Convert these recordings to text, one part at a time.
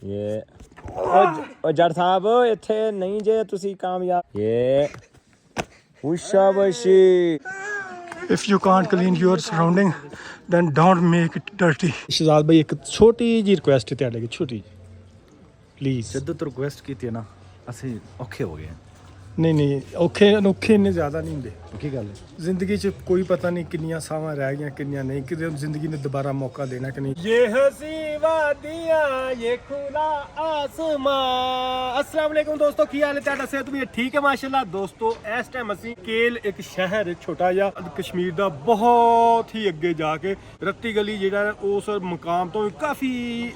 ये ओ जट साहब इत्थे नहीं जे तुसी कामयाब ये शाबाशी। If you can't clean your surrounding, then don't make it dirty. Shahzad भाई एक छोटी जी रिक्वेस्ट है ਤੁਹਾਡੇ ਲਈ ਛੋਟੀ ਪਲੀਜ਼। ਜਦੋਂ ਤੋਂ ਰਿਕੁਐਸਟ ਕੀਤੀ ਹੈ ਨਾ ਅਸੀਂ ਔਖੇ ਹੋ ਗਏ। ਨਹੀਂ ਨਹੀਂ ਔਖੇ ਅਨੋਖੇ ਇੰਨੇ ਜ਼ਿਆਦਾ ਨਹੀਂ ਹੁੰਦੇ। ਕੀ ਗੱਲ ਹੈ ਜ਼ਿੰਦਗੀ 'ਚ ਕੋਈ ਪਤਾ ਨਹੀਂ ਕਿੰਨੀਆਂ ਸਾਵਾਂ ਰਹਿ ਗਈਆਂ ਕਿੰਨੀਆਂ ਨਹੀਂ, ਕਿਤੇ ਜ਼ਿੰਦਗੀ ਨੇ ਦੁਬਾਰਾ ਮੌਕਾ ਦੇਣਾ ਕਿ ਨਹੀਂ। ये हसी वादियां ये खुला आसमां। अस्सलाम वालेकुम दोस्तों, की हाल है ਤੁਹਾਡਾ? ਸਿਹਤ ਵੀ ਠੀਕ ਹੈ ਮਾਸ਼ਾਅੱਲਾ। ਦੋਸਤੋ ਇਸ ਟਾਈਮ ਅਸੀਂ ਕੇਲ ਇੱਕ ਸ਼ਹਿਰ ਛੋਟਾ ਜਿਹਾ ਕਸ਼ਮੀਰ ਦਾ ਬਹੁਤ ਹੀ ਅੱਗੇ ਜਾ ਕੇ ਰੱਤੀ ਗਲੀ ਜਿਹੜਾ ਉਸ ਮੁਕਾਮ ਤੋਂ ਵੀ ਕਾਫੀ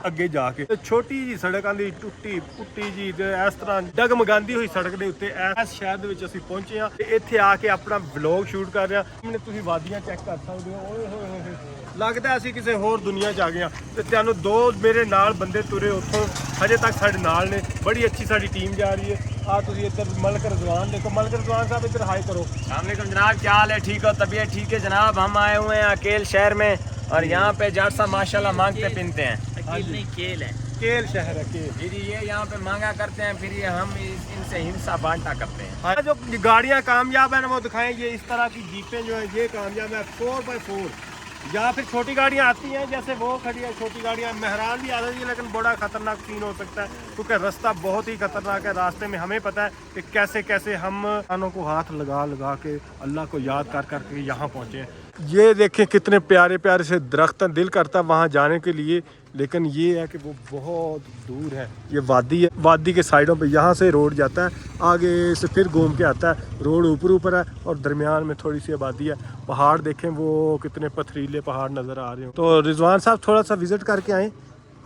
ਅੱਗੇ ਜਾ ਕੇ ਛੋਟੀ ਜੀ ਸੜਕਾਂ ਦੀ ਟੁੱਟੀ ਪੁੱਟੀ ਜੀ ਤੇ ਇਸ ਤਰ੍ਹਾਂ ਡਗਮਗਾਂਦੀ ਹੋਈ ਸੜਕ ਦੇ ਉੱਤੇ ਇਸ ਸ਼ਹਿਰ ਦੇ ਵਿੱਚ ਅਸੀਂ ਪਹੁੰਚੇ ਹਾਂ ਤੇ ਇੱਥੇ ਆ ਕੇ ਆਪਣਾ ਵਲੌਗ ਸ਼ੂਟ ਕਰ ਰਹੇ ਹਾਂ। ਸਾਹਮਣੇ ਤੁਸੀਂ ਵਾਦੀਆਂ ਚੈੱਕ ਕਰ ਸਕਦੇ ਹੋ। ਓਏ ਹੋਏ ਹੋਏ ਲੱਗਦਾ ਅਸੀਂ ਕਿਸੇ ਹੋਰ ਦੁਨੀਆ 'ਚ ਆ ਗਏ ਹਾਂ ਤੇ ਤੁਹਾਨੂੰ ਦੋ ਮੇਰੇ ਨਾਲ ਬੰਦੇ ਤੁਰੇ ਉੱਥੋਂ ਹਜੇ ਤੱਕ ਸਾਡੇ ਨਾਲ ਨੇ। ਬੜੀ ਅੱਛੀ ਸਾਡੀ ਟੀਮ ਜਾ ਰਹੀ है। आ तुझे इधर मलक रजवान देखो, मलक रजवान साहब इधर हाई करो। अस्सलामुअलैकुम जनाब, क्या हाल है? ठीक हो? तबीयत ठीक है जनाब? हम आए हुए हैं अकेल शहर में और यहाँ पे जाट साहब माशाल्लाह मांगते पीनते हैं। अकील नहीं केल है, केल शहर है केल। फिर ये यहाँ पे मांगा करते हैं, फिर ये हम इनसे हिंसा बांटा करते हैं। हाँ, जो गाड़ियाँ कामयाब है ना वो दिखाएं। ये इस तरह की जीपें जो है ये कामयाब है 4x4। या फिर छोटी गाड़ियाँ आती हैं जैसे वो खड़ी है छोटी गाड़ियाँ। मेहरान भी आ जाती है लेकिन बड़ा खतरनाक सीन हो सकता है क्योंकि रास्ता बहुत ही खतरनाक है। रास्ते में हमें पता है कि कैसे कैसे हम कानों को हाथ लगा लगा के अल्लाह को याद कर कर के यहाँ पहुँचे हैं। ये देखें कितने प्यारे प्यारे से दरख्त हैं। दिल करता वहाँ जाने के लिए, लेकिन ये है कि वो बहुत दूर है। ये वादी है, वादी के साइडों पे यहाँ से रोड जाता है, आगे से फिर घूम के आता है। रोड ऊपर ऊपर है और दरमियान में थोड़ी सी आबादी है। पहाड़ देखें वो कितने पथरीले पहाड़ नज़र आ रहे हो। तो रिजवान साहब थोड़ा सा विजिट करके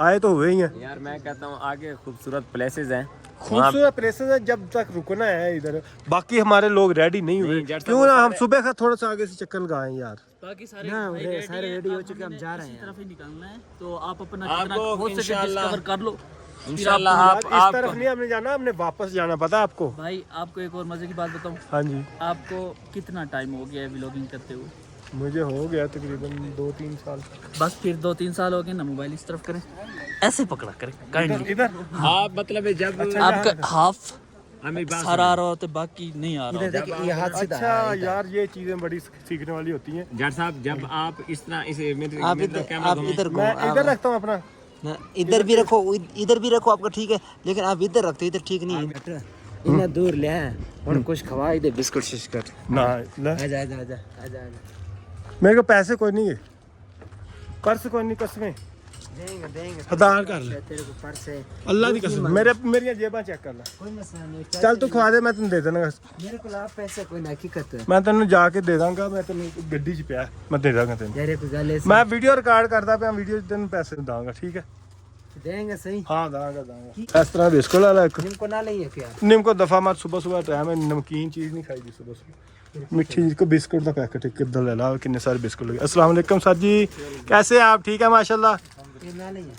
आए तो हुए ही हैं। यार मैं कहता हूँ आगे खूबसूरत प्लेसेस हैं, खूबसूरत प्लेसेस है, जब तक रुकना है इधर। बाकी हमारे लोग रेडी नहीं हुए, क्यों ना हम सुबह का थोड़ा सा आगे से चक्कर लगाएं यार। बाकी सारे रेडी हो चुके, हम जा रहे हैं। तरफ ही निकलना है तो आप अपना जितना हो सके डिस्कवर कर लो इंशाल्लाह। आप इस तरफ नहीं हमने जाना, हमने वापस जाना। पता है आपको? भाई आपको एक और मजे की बात बताऊं। हाँ जी। आपको कितना टाइम हो गया है व्लॉगिंग करते हुए? मुझे हो गया तकरीबन 2-3 साल। बस फिर 2-3 साल हो गए ना। मोबाइल इस तरफ करें, ऐसे पकड़ा करें काइंडली। इधर हाँ मतलब जब आपका हाफ हमें बात सारा आ रहा होता है, बाकी नहीं आ रहा होता। अच्छा यार ये चीजें बड़ी सीखने वाली होती हैं। जाट साहब जब आप इस तरह इस आप इधर मैं इधर रखता हूँ अपना। इधर भी रखो, इधर भी रखो, आपका ठीक है, लेकिन आप इधर रखते हो, इधर ठीक नहीं है। इतना दूर ले और कुछ खवा दे, बिस्कुट शिस्कुट। ना आजा आजा आजा आजा आजा। मेरे को पैसे कोई नहीं है, पर्स कोई नहीं, कसमें देंगे देंगे, आधार कर ले, तेरे को पर्स है। अल्लाह की कसम। मेरी जेबां चेक कर ला। कोई मसला नहीं, चल तू खवा दे, मैं तेन दे देना। मेरे को आप पैसे कोई ना हकीकत है। मैं तेन जाके दे दांगा। मैं तेन गड्डी च पिया, मैं दे दांगा तेन। यार कोई गल है, मैं वीडियो रिकॉर्ड करता पिया, वीडियो च तेन पैसे दांगा, ठीक है? देंगे सही। हाँ दांगा। इस तरह बिस्कुट वाला एक इनको ना लेंगे क्या? निम को दफा मत, सुबह सुबह टाइम है, नमकीन चीज नहीं खाई दी सुबह सुबह। मिठी को बिस्कुट का पैकेट किधर ले ला, कितने सारे बिस्कुट लगे। अस्सलाम वालेकुम सर जी, कैसे हैं आप? ठीक है माशाल्लाह। ये ना लेंगे,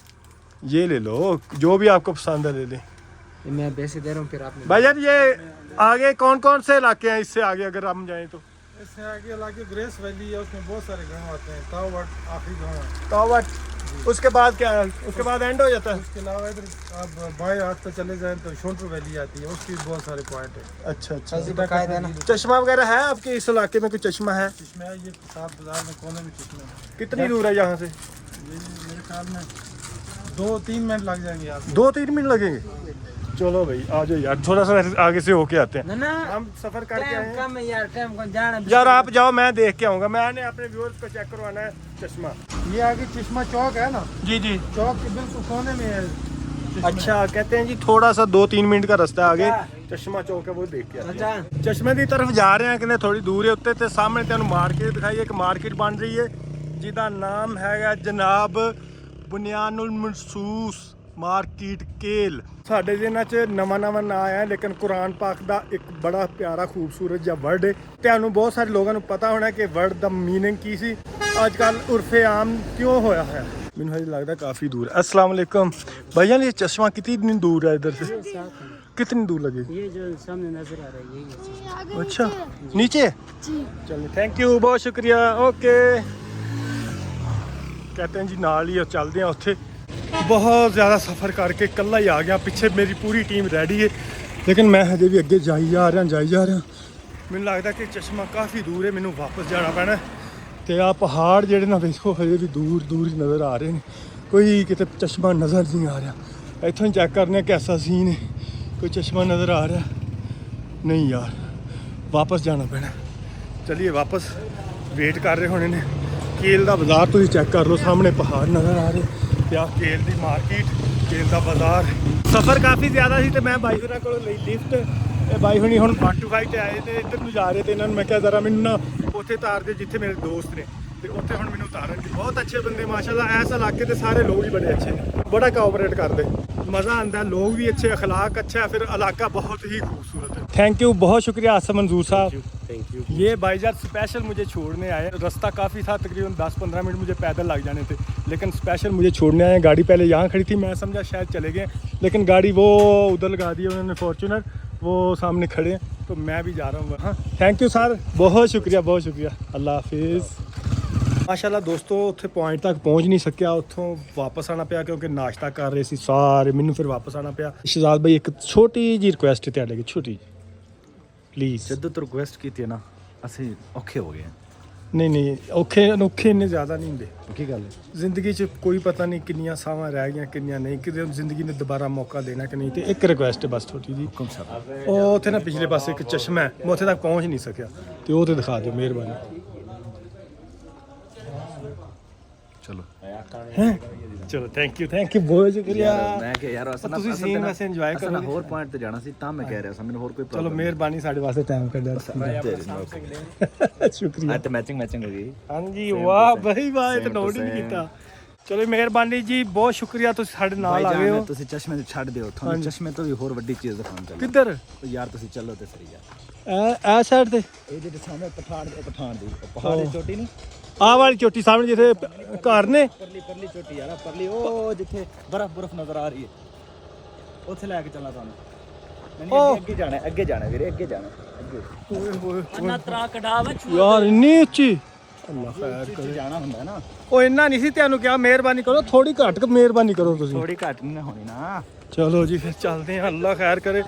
ये ले लो, जो भी आपको पसंद है ले लें। ये मैं पैसे दे रहा हूँ, फिर आपने भाई यार ये आगे कौन कौन से इलाके हैं? इससे आगे अगर हम जाएं तो इससे आगे इलाके ग्रेस वैली है, उसमें बहुत सारे गांव आते हैं। तावट आखिरी गांव है। कावट। उसके बाद क्या है? उसके बाद एंड हो जाता है। उसके अलावा इधर आप बाएं हाथ पे चले जाएं तो शोंटू वैली आती है, उसकी बहुत सारे पॉइंट है। अच्छा अच्छा। बकायदा ना। चश्मा वगैरह है आपके इस इलाके में? कोई चश्मा है? चश्मा है, ये सात बाजार में कोने में चश्मा है। कितनी दूर है यहाँ से? ये मेरे ख्याल में 2-3 मिनट लग जाएंगे आपको। 2-3 मिनट लगेंगे। चलो भाई आ जाओ यार, थोड़ा सा आगे से होके आते हैं। ना ना, हम सफर करके आए टाइम हैं। कम है यार, टाइम को जाना। यार आप जाओ, मैं देख के आऊंगा। मैंने अपने व्यूअर्स को चेक करवाना है चश्मा। ये आगे चश्मा चौक है ना, जी जी। चौक के बिल्कुल कोने में है चश्मा। अच्छा कहते हैं जी थोड़ा सा 2-3 मिनट का रास्ता आगे चश्मा चौक है, वो देख के आते हैं। चश्मे की तरफ जा रहे हैं कि थोड़ी दूर है उत्ते ते सामने तेन मार्केट दिखाई। एक मार्केट बन रही है जिसका नाम है जनाब बुनियानुल महसूस मार्केट केल। ਸਾਡੇ ਦਿਨਾਂ 'ਚ ਨਵਾਂ ਨਾਂ ਆਇਆ, ਲੇਕਿਨ ਕੁਰਾਨ ਪਾਕ ਦਾ ਇੱਕ ਬੜਾ ਪਿਆਰਾ ਖੂਬਸੂਰਤ ਜਿਹਾ ਵਰਡ ਹੈ। ਤੁਹਾਨੂੰ ਬਹੁਤ ਸਾਰੇ ਲੋਕਾਂ ਨੂੰ ਪਤਾ ਹੋਣਾ ਕਿ ਵਰਡ ਦਾ ਮੀਨਿੰਗ ਕੀ ਸੀ, ਅੱਜ ਕੱਲ ਉਰਫੇ ਆਮ ਕਿਉਂ ਹੋਇਆ ਹੈ। ਮੈਨੂੰ ਹਜੇ ਲੱਗਦਾ ਕਾफ़ी दूर है। अस्सलाम वालेकुम भैया, ये चश्मा कितनी दूर है इधर से? कितनी दूर लगेगी? ये जो सामने नजर आ रहा है यही है। अच्छा नीचे चलिए, थैंक यू, बहुत शुक्रिया, ओके। कहते हैं जी नाल ही चलते हैं उत्थे। ਬਹੁਤ ਜ਼ਿਆਦਾ ਸਫ਼ਰ ਕਰਕੇ ਇਕੱਲਾ ਹੀ ਆ ਗਿਆ। ਪਿੱਛੇ ਮੇਰੀ ਪੂਰੀ ਟੀਮ ਰੈਡੀ ਹੈ, ਲੇਕਿਨ ਮੈਂ ਹਜੇ ਵੀ ਅੱਗੇ ਜਾਈ ਜਾ ਰਿਹਾ। ਮੈਨੂੰ ਲੱਗਦਾ ਕਿ ਚਸ਼ਮਾ ਕਾਫੀ ਦੂਰ ਹੈ, ਮੈਨੂੰ ਵਾਪਸ ਜਾਣਾ ਪੈਣਾ। ਤੇ ਆ ਪਹਾੜ ਜਿਹੜੇ ਨਾ ਵੇਖੋ ਹਜੇ ਵੀ ਦੂਰ ਹੀ ਨਜ਼ਰ ਆ ਰਹੇ ਨੇ, ਕੋਈ ਕਿਤੇ ਚਸ਼ਮਾ ਨਜ਼ਰ ਨਹੀਂ ਆ ਰਿਹਾ। ਇੱਥੋਂ ਹੀ ਚੈੱਕ ਕਰਨੇ ਕੈਸਾ ਸੀਨ ਹੈ, ਕੋਈ ਚਸ਼ਮਾ ਨਜ਼ਰ ਆ ਰਿਹਾ ਨਹੀਂ ਯਾਰ, ਵਾਪਸ ਜਾਣਾ ਪੈਣਾ। ਚਲਿਏ ਵਾਪਸ, ਵੇਟ ਕਰ ਰਹੇ ਹੋਣੇ ਨੇ। ਕੇਲ ਦਾ ਬਾਜ਼ਾਰ ਤੁਸੀਂ ਚੈੱਕ ਕਰ ਲਓ, ਸਾਹਮਣੇ ਪਹਾੜ ਨਜ਼ਰ ਆ ਰਹੇ ਤੇ ਆ ਕੇਲ ਦੀ ਮਾਰਕੀਟ, ਕੇਲ ਦਾ ਬਾਜ਼ਾਰ। ਸਫ਼ਰ ਕਾਫੀ ਜ਼ਿਆਦਾ ਸੀ ਤੇ ਮੈਂ ਬਾਈ ਹੋਰਾਂ ਕੋਲੋਂ ਲਈ ਲਿਫਟ। ਇਹ ਬਾਈ ਹੁਣੀ ਹੁਣ 125 ਤੇ ਆਏ ਤੇ ਇੱਧਰ ਨੂੰ ਜਾ ਰਹੇ ਤੇ ਇਹਨਾਂ ਨੂੰ ਮੈਂ ਕਿਹਾ ਜ਼ਰਾ ਮੈਨੂੰ ਨਾ ਉੱਥੇ ਉਤਾਰ ਦਿਓ ਜਿੱਥੇ ਮੇਰੇ ਦੋਸਤ ਨੇ, ਤੇ ਉੱਥੇ ਹੁਣ ਮੈਨੂੰ ਉਤਾਰਨਗੇ। ਬਹੁਤ ਅੱਛੇ ਬੰਦੇ ਮਾਸ਼ਾਅੱਲਾ, ਇਸ ਇਲਾਕੇ ਦੇ ਸਾਰੇ ਲੋਕ ਹੀ ਬੜੇ ਅੱਛੇ ਨੇ, ਬੜਾ ਕੋਆਪਰੇਟ ਕਰਦੇ, ਮਜ਼ਾ ਆਉਂਦਾ। ਲੋਕ भी अच्छे, अखलाक अच्छा है, फिर इलाका बहुत ही खूबसूरत है। थैंक यू, बहुत शुक्रिया आसम मंजूर साहब, थैंक यू। ये भाईजान स्पेशल मुझे छोड़ने आए। रास्ता काफ़ी था, तकरीबन 10-15 मिनट मुझे पैदल लग जाने थे, लेकिन स्पेशल मुझे छोड़ने आए। गाड़ी पहले यहाँ खड़ी थी, मैं समझा शायद चले गए, लेकिन गाड़ी वो उधर लगा दी उन्होंने, फॉर्चूनर वो सामने खड़े हैं, तो मैं भी जा रहा हूँ। हाँ थैंक यू सर, बहुत शुक्रिया, अल्लाह हाफिज़। ਮਾਸ਼ਾਅੱਲਾ ਦੋਸਤੋ, ਉੱਥੇ ਪੁਆਇੰਟ ਤੱਕ ਪਹੁੰਚ ਨਹੀਂ ਸਕਿਆ, ਉੱਥੋਂ ਵਾਪਸ ਆਉਣਾ ਪਿਆ ਕਿਉਂਕਿ ਨਾਸ਼ਤਾ ਕਰ ਰਹੇ ਸੀ ਸਾਰੇ। ਮੈਨੂੰ ਫਿਰ ਵਾਪਸ ਆਉਣਾ ਪਿਆ। ਸ਼ਹਜ਼ਾਦ ਭਾਈ ਇੱਕ ਛੋਟੀ ਜਿਹੀ ਰਿਕੁਐਸਟ ਹੈ ਤੁਹਾਡੇ ਕੋਲ, ਛੋਟੀ ਜਿਹੀ ਪਲੀਜ਼। ਜਦੋਂ ਤੋਂ ਰਿਕੁਐਸਟ ਕੀਤੀ ਹੈ ਨਾ, ਅਸੀਂ ਔਖੇ ਹੋ ਗਏ ਹਾਂ। ਨਹੀਂ ਔਖੇ ਇੰਨੇ ਜ਼ਿਆਦਾ ਨਹੀਂ ਹੁੰਦੇ। ਕੀ ਗੱਲ ਹੈ? ਜ਼ਿੰਦਗੀ 'ਚ ਕੋਈ ਪਤਾ ਨਹੀਂ ਕਿੰਨੀਆਂ ਸਾਵਾਂ ਰਹਿ ਗਈਆਂ, ਕਿੰਨੀਆਂ ਨਹੀਂ, ਕਿਤੇ ਜ਼ਿੰਦਗੀ ਨੇ ਦੁਬਾਰਾ ਮੌਕਾ ਦੇਣਾ ਕਿ ਨਹੀਂ। ਤੇ ਇੱਕ ਰਿਕੁਐਸਟ ਹੈ ਬਸ ਛੋਟੀ ਜੀ, ਹੁਕਮ ਸਾਹਿਬ। ਉਹ ਉੱਥੇ ਨਾ ਪਿਛਲੇ ਪਾਸੇ ਇੱਕ ਚਸ਼ਮਾ ਹੈ, ਮੈਂ ਉੱਥੇ ਤੱਕ ਪਹੁੰਚ ਨਹੀਂ ਸਕਿਆ, ਤੇ ਉਹ ਤੇ ਦਿਖਾ ਦਿਓ ਮਿਹਰਬਾਨੀ। ਚਲੋ ਚਲੋ ਥੈਂਕ ਯੂ ਬਹੁਤ ਸ਼ੁਕਰੀਆ। ਮੈਂ ਕਿਹਾ ਯਾਰ ਅਸਲ ਤੁਸੀਂ ਸੀਨ ਵੈਸੇ ਇੰਜੋਏ ਕਰੋ। ਹੋਰ ਪੁਆਇੰਟ ਤੇ ਜਾਣਾ ਸੀ ਤਾਂ ਮੈਂ ਕਹਿ ਰਿਹਾ ਸੀ, ਮੈਨੂੰ ਹੋਰ ਕੋਈ ਚਲੋ ਮਿਹਰਬਾਨੀ ਸਾਡੇ ਵਾਸਤੇ ਟਾਈਮ ਕੱਢਿਆ, ਸ਼ੁਕਰੀਆ। ਤੇ ਮੈਚਿੰਗ ਹੋ ਗਈ। ਹਾਂਜੀ ਵਾਹ ਬਈ ਵਾਹ, ਇਹ ਤਾਂ ਨੋਟ ਹੀ ਨਹੀਂ ਕੀਤਾ। ਚਲੋ ਮਿਹਰਬਾਨੀ ਜੀ, ਬਹੁਤ ਸ਼ੁਕਰੀਆ, ਤੁਸੀਂ ਸਾਡੇ ਨਾਲ ਆ ਗਏ ਹੋ। ਤੁਸੀਂ ਚਸ਼ਮੇ ਤੋਂ ਛੱਡ ਦਿਓ, ਤੁਹਾਨੂੰ ਚਸ਼ਮੇ ਤੋਂ ਵੀ ਹੋਰ ਵੱਡੀ ਚੀਜ਼ ਦਿਖਾਉਣ ਚੱਲੇ। ਕਿੱਧਰ ਯਾਰ ਤੁਸੀਂ ਚੱਲੋ ਤੇ ਸਹੀ ਯਾਰ, ਇਹ ਸਾਈਡ ਤੇ ਇਹ ਜਿਹੜੇ ਸਾਹਮਣੇ ਪਠਾਨ ਦੀ ਪਹਾੜ ਦੀ ਚੋਟੀ ਨਹੀਂ, ਆਹ ਵਾਲੀ ਚੋਟੀ ਸਾਹਮਣੇ ਜਿੱਥੇ ਘਰ ਨੇ, ਪਰਲੀ ਚੋਟੀ ਯਾਰ, ਪਰਲੀ ਉਹ ਜਿੱਥੇ ਬਰਫ਼ ਨਜ਼ਰ ਆ ਰਹੀ ਹੈ, ਉੱਥੇ ਲੈ ਕੇ ਚੱਲਾਂ ਤੁਹਾਨੂੰ। ਨਹੀਂ ਅੱਗੇ ਜਾਣਾ ਵੀਰੇ, ਅੱਗੇ ਜਾਣਾ ਅੱਗੇ। ना त्रा कढ़ावा ਯਾਰ ਇੰਨੀ ਉੱਚੀ, ਅੱਲਾ ਖੈਰ ਕਰੇ। ਜਾਣਾ ਹੁੰਦਾ ਨਾ, ਉਹ ਇੰਨਾ ਨਹੀਂ ਸੀ ਤੁਹਾਨੂੰ ਕਿਹਾ, ਮਿਹਰਬਾਨੀ ਕਰੋ, ਥੋੜੀ ਘੱਟ ਮਿਹਰਬਾਨੀ ਕਰੋ ਤੁਸੀਂ। ਥੋੜੀ ਘੱਟ ਨਹੀਂ ਹੋਣੀ ਨਾ। ਚਲੋ ਜੀ ਫਿਰ ਚੱਲਦੇ ਹਾਂ, ਅੱਲਾ ਖੈਰ ਕਰੇ।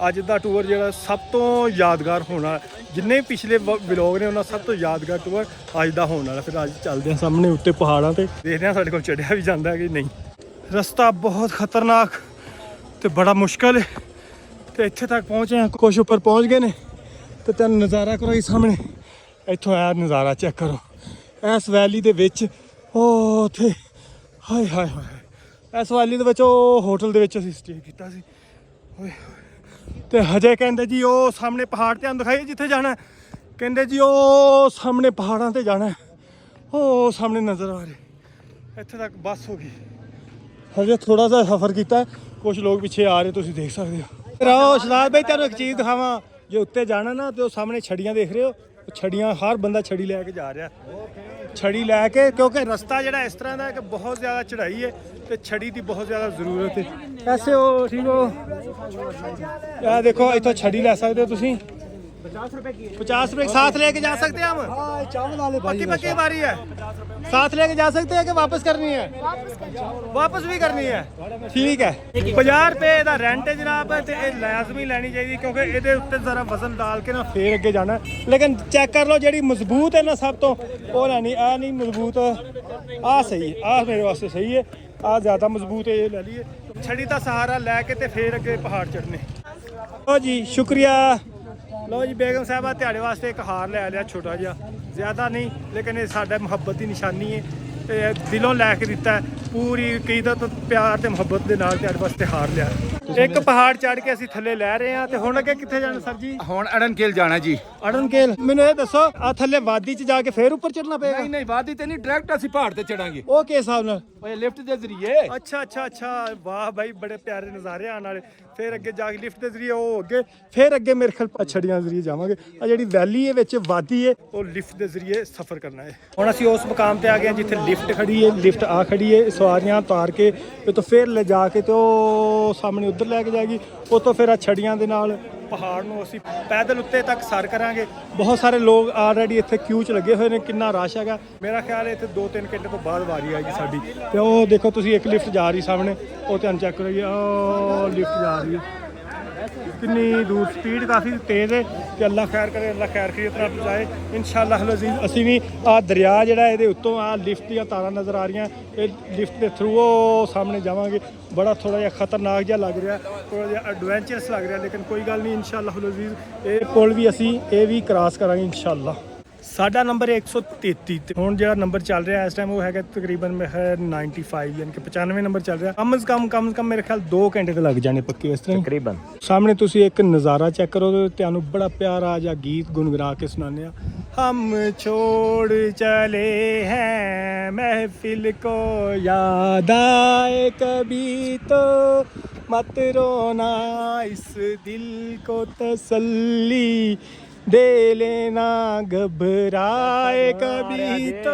ਅੱਜ ਦਾ ਟੂਰ ਜਿਹੜਾ ਸਭ ਤੋਂ ਯਾਦਗਾਰ ਹੋਣਾ, ਜਿੰਨੇ ਵੀ ਪਿਛਲੇ ਵਲੌਗ ਨੇ ਉਹਨਾਂ ਸਭ ਤੋਂ ਯਾਦਗਾਰ ਟੂਰ ਅੱਜ ਦਾ ਹੋਣ ਵਾਲਾ। ਫਿਰ ਅੱਜ ਚੱਲਦੇ ਹਾਂ ਸਾਹਮਣੇ ਉੱਤੇ ਪਹਾੜਾਂ ਤੇ, ਦੇਖਦੇ ਹਾਂ ਸਾਡੇ ਕੋਲ ਚੜਿਆ ਵੀ ਜਾਂਦਾ ਕਿ ਨਹੀਂ। ਰਸਤਾ ਬਹੁਤ ਖਤਰਨਾਕ ਤੇ ਬੜਾ ਮੁਸ਼ਕਲ ਹੈ, ਤੇ ਇੱਥੇ ਤੱਕ ਪਹੁੰਚੇ ਹਾਂ, ਕੁਛ ਉੱਪਰ ਪਹੁੰਚ ਗਏ ਨੇ। ਤੇ ਤੈਨੂੰ ਨਜ਼ਾਰਾ ਕਰੋ ਜੀ ਸਾਹਮਣੇ, ਇੱਥੋਂ ਆਇਆ ਨਜ਼ਾਰਾ ਚੈੱਕ ਕਰੋ ਇਸ ਵੈਲੀ ਦੇ ਵਿੱਚ। ਉਹ ਉੱਥੇ ਹਾਏ ਇਸ ਵੈਲੀ ਦੇ ਵਿੱਚ ਉਹ ਹੋਟਲ ਦੇ ਵਿੱਚ ਅਸੀਂ ਸਟੇ ਕੀਤਾ ਸੀ। ਓਏ ਤੇ ਹਜੇ ਕਹਿੰਦੇ ਜੀ ਉਹ ਸਾਹਮਣੇ ਪਹਾੜ ਤੇ ਦਿਖਾਈਏ ਜਿੱਥੇ ਜਾਣਾ, ਕਹਿੰਦੇ ਜੀ ਉਹ ਸਾਹਮਣੇ ਪਹਾੜਾਂ ਤੇ ਜਾਣਾ, ਉਹ ਸਾਹਮਣੇ ਨਜ਼ਰ ਆ ਰਹੇ। ਇੱਥੇ ਤੱਕ ਬੱਸ ਹੋ ਗਈ, ਹਜੇ ਥੋੜਾ ਜਿਹਾ ਸਫ਼ਰ ਕੀਤਾ, ਕੁਝ ਲੋਕ ਪਿੱਛੇ ਆ ਰਹੇ ਤੁਸੀਂ ਦੇਖ ਸਕਦੇ ਹੋ। ਰਾਓ ਸ਼ਹਜ਼ਾਦ ਭਾਈ, ਤੁਹਾਨੂੰ ਇੱਕ ਚੀਜ਼ ਦਿਖਾਵਾਂ, ਜੇ ਉੱਤੇ ਜਾਣਾ ਨਾ ਤੇ ਉਹ ਸਾਹਮਣੇ ਛੜੀਆਂ ਦੇਖ ਰਹੇ ਹੋ, ਛੜੀਆਂ ਹਰ ਬੰਦਾ ਛੜੀ ਲੈ ਕੇ ਜਾ ਰਿਹਾ, ਛੜੀ ਲੈ ਕੇ, ਕਿਉਂਕਿ ਰਸਤਾ ਜਿਹੜਾ ਇਸ ਤਰ੍ਹਾਂ ਦਾ ਹੈ ਕਿ ਬਹੁਤ ਜ਼ਿਆਦਾ ਚੜ੍ਹਾਈ ਹੈ ਤੇ ਛੜੀ ਦੀ ਬਹੁਤ ਜ਼ਿਆਦਾ ਜ਼ਰੂਰਤ ਹੈ। ਐਸੇ ਹੋ ਠੀਕ ਹੋ, ਇਹ ਦੇਖੋ ਇੱਥੋਂ ਛੜੀ ਲੈ ਸਕਦੇ ਹੋ ਤੁਸੀਂ, 50 रुपए साथ लेके जा सकते हैं हम। चावल वाले पक्की बारी है, साथ लेके जा सकते हैं कि वापस करनी है? वापस भी करनी है, ठीक है। 50 रुपए ਦਾ ਰੈਂਟ ਹੈ ਜਨਾਬ, ਤੇ ਇਹ ਲਾਜ਼ਮੀ ਲੈਣੀ ਚਾਹੀਦੀ ਕਿਉਂਕਿ ਇਹਦੇ ਉੱਤੇ ਜ਼ਰਾ ਵਜ਼ਨ ਡਾਲ ਕੇ ਨਾ ਫੇਰ ਅੱਗੇ ਜਾਣਾ। ਲੇਕਿਨ ਚੈੱਕ ਕਰ ਲਓ ਜਿਹੜੀ ਮਜ਼ਬੂਤ ਹੈ ਨਾ ਸਭ ਤੋਂ, ਉਹ ਲੈਣੀ। ਆ ਨਹੀਂ ਮਜ਼ਬੂਤ, ਆ ਸਹੀ, ਆ ਮੇਰੇ ਵਾਸਤੇ ਸਹੀ ਹੈ, ਆ ਜ਼ਿਆਦਾ ਮਜ਼ਬੂਤ ਹੈ, ਇਹ ਲੈ ਲਈਏ। ਛੜੀ ਦਾ ਸਹਾਰਾ ਲੈ ਕੇ ਤੇ ਫੇਰ ਅੱਗੇ ਪਹਾੜ ਚੜ੍ਹਨੇ। ਓ ਜੀ ਸ਼ੁਕਰੀਆ। ਲਓ ਜੀ ਬੇਗਮ ਸਾਹਿਬਾ, ਤੁਹਾਡੇ ਵਾਸਤੇ ਇੱਕ ਹਾਰ ਲੈ ਲਿਆ ਛੋਟਾ ਜਿਹਾ, ਜ਼ਿਆਦਾ ਨਹੀਂ, ਲੇਕਿਨ ਇਹ ਸਾਡਾ ਮੁਹੱਬਤ ਦੀ ਨਿਸ਼ਾਨੀ ਹੈ ਤੇ ਦਿਲੋਂ ਲੈ ਕੇ ਦਿੱਤਾ ਹੈ, ਪੂਰੀ ਅਕੀਦਤ ਪਿਆਰ ਤੇ ਮੁਹੱਬਤ ਦੇ ਨਾਲ ਤੁਹਾਡੇ ਵਾਸਤੇ ਹਾਰ ਲਿਆ। ਇੱਕ ਪਹਾੜ ਚੜ੍ਹ ਕੇ ਅਸੀਂ ਥੱਲੇ ਲੈ ਰਹੇ ਹਾਂ, ਤੇ ਹੁਣ ਅੱਗੇ ਕਿੱਥੇ ਜਾਣਾ ਸਰ ਜੀ? ਹੁਣ ਅੜਨਕੇਲ ਜਾਣਾ ਜੀ। ਅੜਨਕੇਲ, ਮੈਨੂੰ ਇਹ ਦੱਸੋ ਆ ਥੱਲੇ ਵਾਦੀ 'ਚ ਜਾ ਕੇ ਫੇਰ ਉੱਪਰ ਚੜ੍ਹਨਾ ਪਏਗਾ? ਨਹੀਂ ਵਾਦੀ ਤੇ ਨਹੀਂ, ਡਾਇਰੈਕਟ ਅਸੀਂ ਪਹਾੜ ਤੇ ਚੜਾਂਗੇ। ਉਹ ਕਿਸ ਹਿਸਾਬ ਨਾਲ? ਓਏ ਲਿਫਟ ਦੇ ਜ਼ਰੀਏ। ਅੱਛਾ, ਵਾਹ ਬਾਈ, ਬੜੇ ਪਿਆਰੇ ਨਜ਼ਾਰੇ ਆਉਣ ਵਾਲੇ। ਫਿਰ ਅੱਗੇ ਜਾ ਕੇ ਲਿਫਟ ਦੇ ਜ਼ਰੀਏ ਉਹ ਅੱਗੇ, ਫਿਰ ਅੱਗੇ ਮੇਰੇ ਖਿਆਲ ਛੜੀਆਂ ਜ਼ਰੀਏ ਜਾਵਾਂਗੇ। ਆ ਜਿਹੜੀ ਵੈਲੀ ਹੈ ਵਿੱਚ ਵਾਦੀ ਹੈ, ਉਹ ਲਿਫਟ ਦੇ ਜ਼ਰੀਏ ਸਫ਼ਰ ਕਰਨਾ ਹੈ। ਹੁਣ ਅਸੀਂ ਉਸ ਮੁਕਾਮ ਤੇ ਆ ਗਏ ਜਿੱਥੇ ਲਿਫਟ ਖੜੀ ਹੈ, ਲਿਫਟ ਆ ਖੜੀ ਹੈ। ਸਵਾਰੀਆਂ ਉਤਾਰ ਕੇ ਤੇ ਫਿਰ ਲੈ ਜਾ ਕੇ ਤੇ ਉਹ ਸਾਹਮਣੇ ਉਧਰ ਲੈ ਕੇ ਜਾਏਗੀ। ਉੱਥੋਂ ਫਿਰ ਆ ਛੜੀਆਂ ਦੇ ਨਾਲ ਪਹਾੜ ਨੂੰ ਅਸੀਂ ਪੈਦਲ ਉੱਤੇ ਤੱਕ ਸਰ ਕਰਾਂਗੇ। ਬਹੁਤ ਸਾਰੇ ਲੋਕ ਆਲਰੇਡੀ ਇੱਥੇ ਕਿਊ 'ਚ ਲੱਗੇ ਹੋਏ ਨੇ, ਕਿੰਨਾ ਰਸ਼ ਹੈਗਾ। ਮੇਰਾ ਖਿਆਲ ਹੈ ਇੱਥੇ 2-3 ਘੰਟੇ ਤੋਂ ਬਾਅਦ ਵਾਰੀ ਆਏਗੀ ਸਾਡੀ। ਤੇ ਉਹ ਦੇਖੋ ਤੁਸੀਂ ਇੱਕ ਲਿਫਟ ਜਾ ਰਹੀ ਸਾਹਮਣੇ, ਉਹ ਧਿਆਨ ਚੈੱਕ ਕਰੋ ਜੀ, ਉਹ ਲਿਫਟ ਜਾ ਰਹੀ ਹੈ। ਕਿੰਨੀ ਦੂਰ, ਸਪੀਡ ਕਾਫੀ ਤੇਜ਼ ਹੈ। ਕਿ ਅੱਲਾ ਖੈਰ ਕਰੇ, ਅੱਲਾ ਖੈਰ ਖਰੀਤ ਨਾਲ ਪਹੁੰਚਾਏ ਇਨਸ਼ਾਅੱਲਾਹ ਅਜ਼ੀਜ਼। ਅਸੀਂ ਵੀ ਆਹ ਦਰਿਆ ਜਿਹੜਾ ਇਹਦੇ ਉੱਤੋਂ ਆਹ ਲਿਫਟ ਦੀਆਂ ਤਾਰਾਂ ਨਜ਼ਰ ਆ ਰਹੀਆਂ, ਇਹ ਲਿਫਟ ਦੇ ਥਰੂ ਉਹ ਸਾਹਮਣੇ ਜਾਵਾਂਗੇ। ਬੜਾ ਥੋੜਾ ਜਿਹਾ ਖਤਰਨਾਕ ਜਿਹਾ ਲੱਗ ਰਿਹਾ, ਥੋੜਾ ਜਿਹਾ ਐਡਵੈਂਚਰਸ ਲੱਗ ਰਿਹਾ, ਲੇਕਿਨ ਕੋਈ ਗੱਲ ਨਹੀਂ ਇਨਸ਼ਾਅੱਲਾਹ ਅਜ਼ੀਜ਼। ਇਹ ਪੁਲ ਵੀ ਅਸੀਂ ਇਹ ਵੀ ਕ੍ਰਾਸ ਕਰਾਂਗੇ ਇਨਸ਼ਾਅੱਲਾਹ। ਸਾਡਾ ਨੰਬਰ ਹੈ 133 ਤੇ ਹੁਣ ਜਿਹੜਾ ਨੰਬਰ ਚੱਲ ਰਿਹਾ ਇਸ ਟਾਈਮ ਉਹ ਹੈਗਾ ਤਕਰੀਬਨ ਹੈ 95 ਯਾਨੀ ਕਿ 95 ਨੰਬਰ ਚੱਲ ਰਿਹਾ। ਕਮ ਸੇ ਕਮ ਮੇਰੇ ਖਿਆਲ 2 ਘੰਟੇ ਤੇ ਲੱਗ ਜਾਣੇ ਪੱਕੇ ਇਸ ਤਰ੍ਹਾਂ तकरीबन। ਸਾਹਮਣੇ ਤੁਸੀਂ ਇੱਕ ਨਜ਼ਾਰਾ ਚੈੱਕ ਕਰੋ, ਤੁਹਾਨੂੰ ਬੜਾ ਪਿਆਰਾ ਜਿਹਾ ਗੀਤ ਗੁੰਗਰਾ ਕੇ ਸੁਣਾਉਂਦੇ ਆ। ਹਮ ਛੋੜ ਚਲੇ ਹੈ ਮਹਿਫਿਲ ਕੋ ਯਾਦ ਆਏ ਕਭੀ ਤੋ ਮਤ ਰੋਨਾ ਇਸ ਦਿਲ ਕੋ ਤਸੱਲੀ ਦੇ ਲੈਣਾ ਘਬਰਾਏ ਕਭੀ ਤੋ।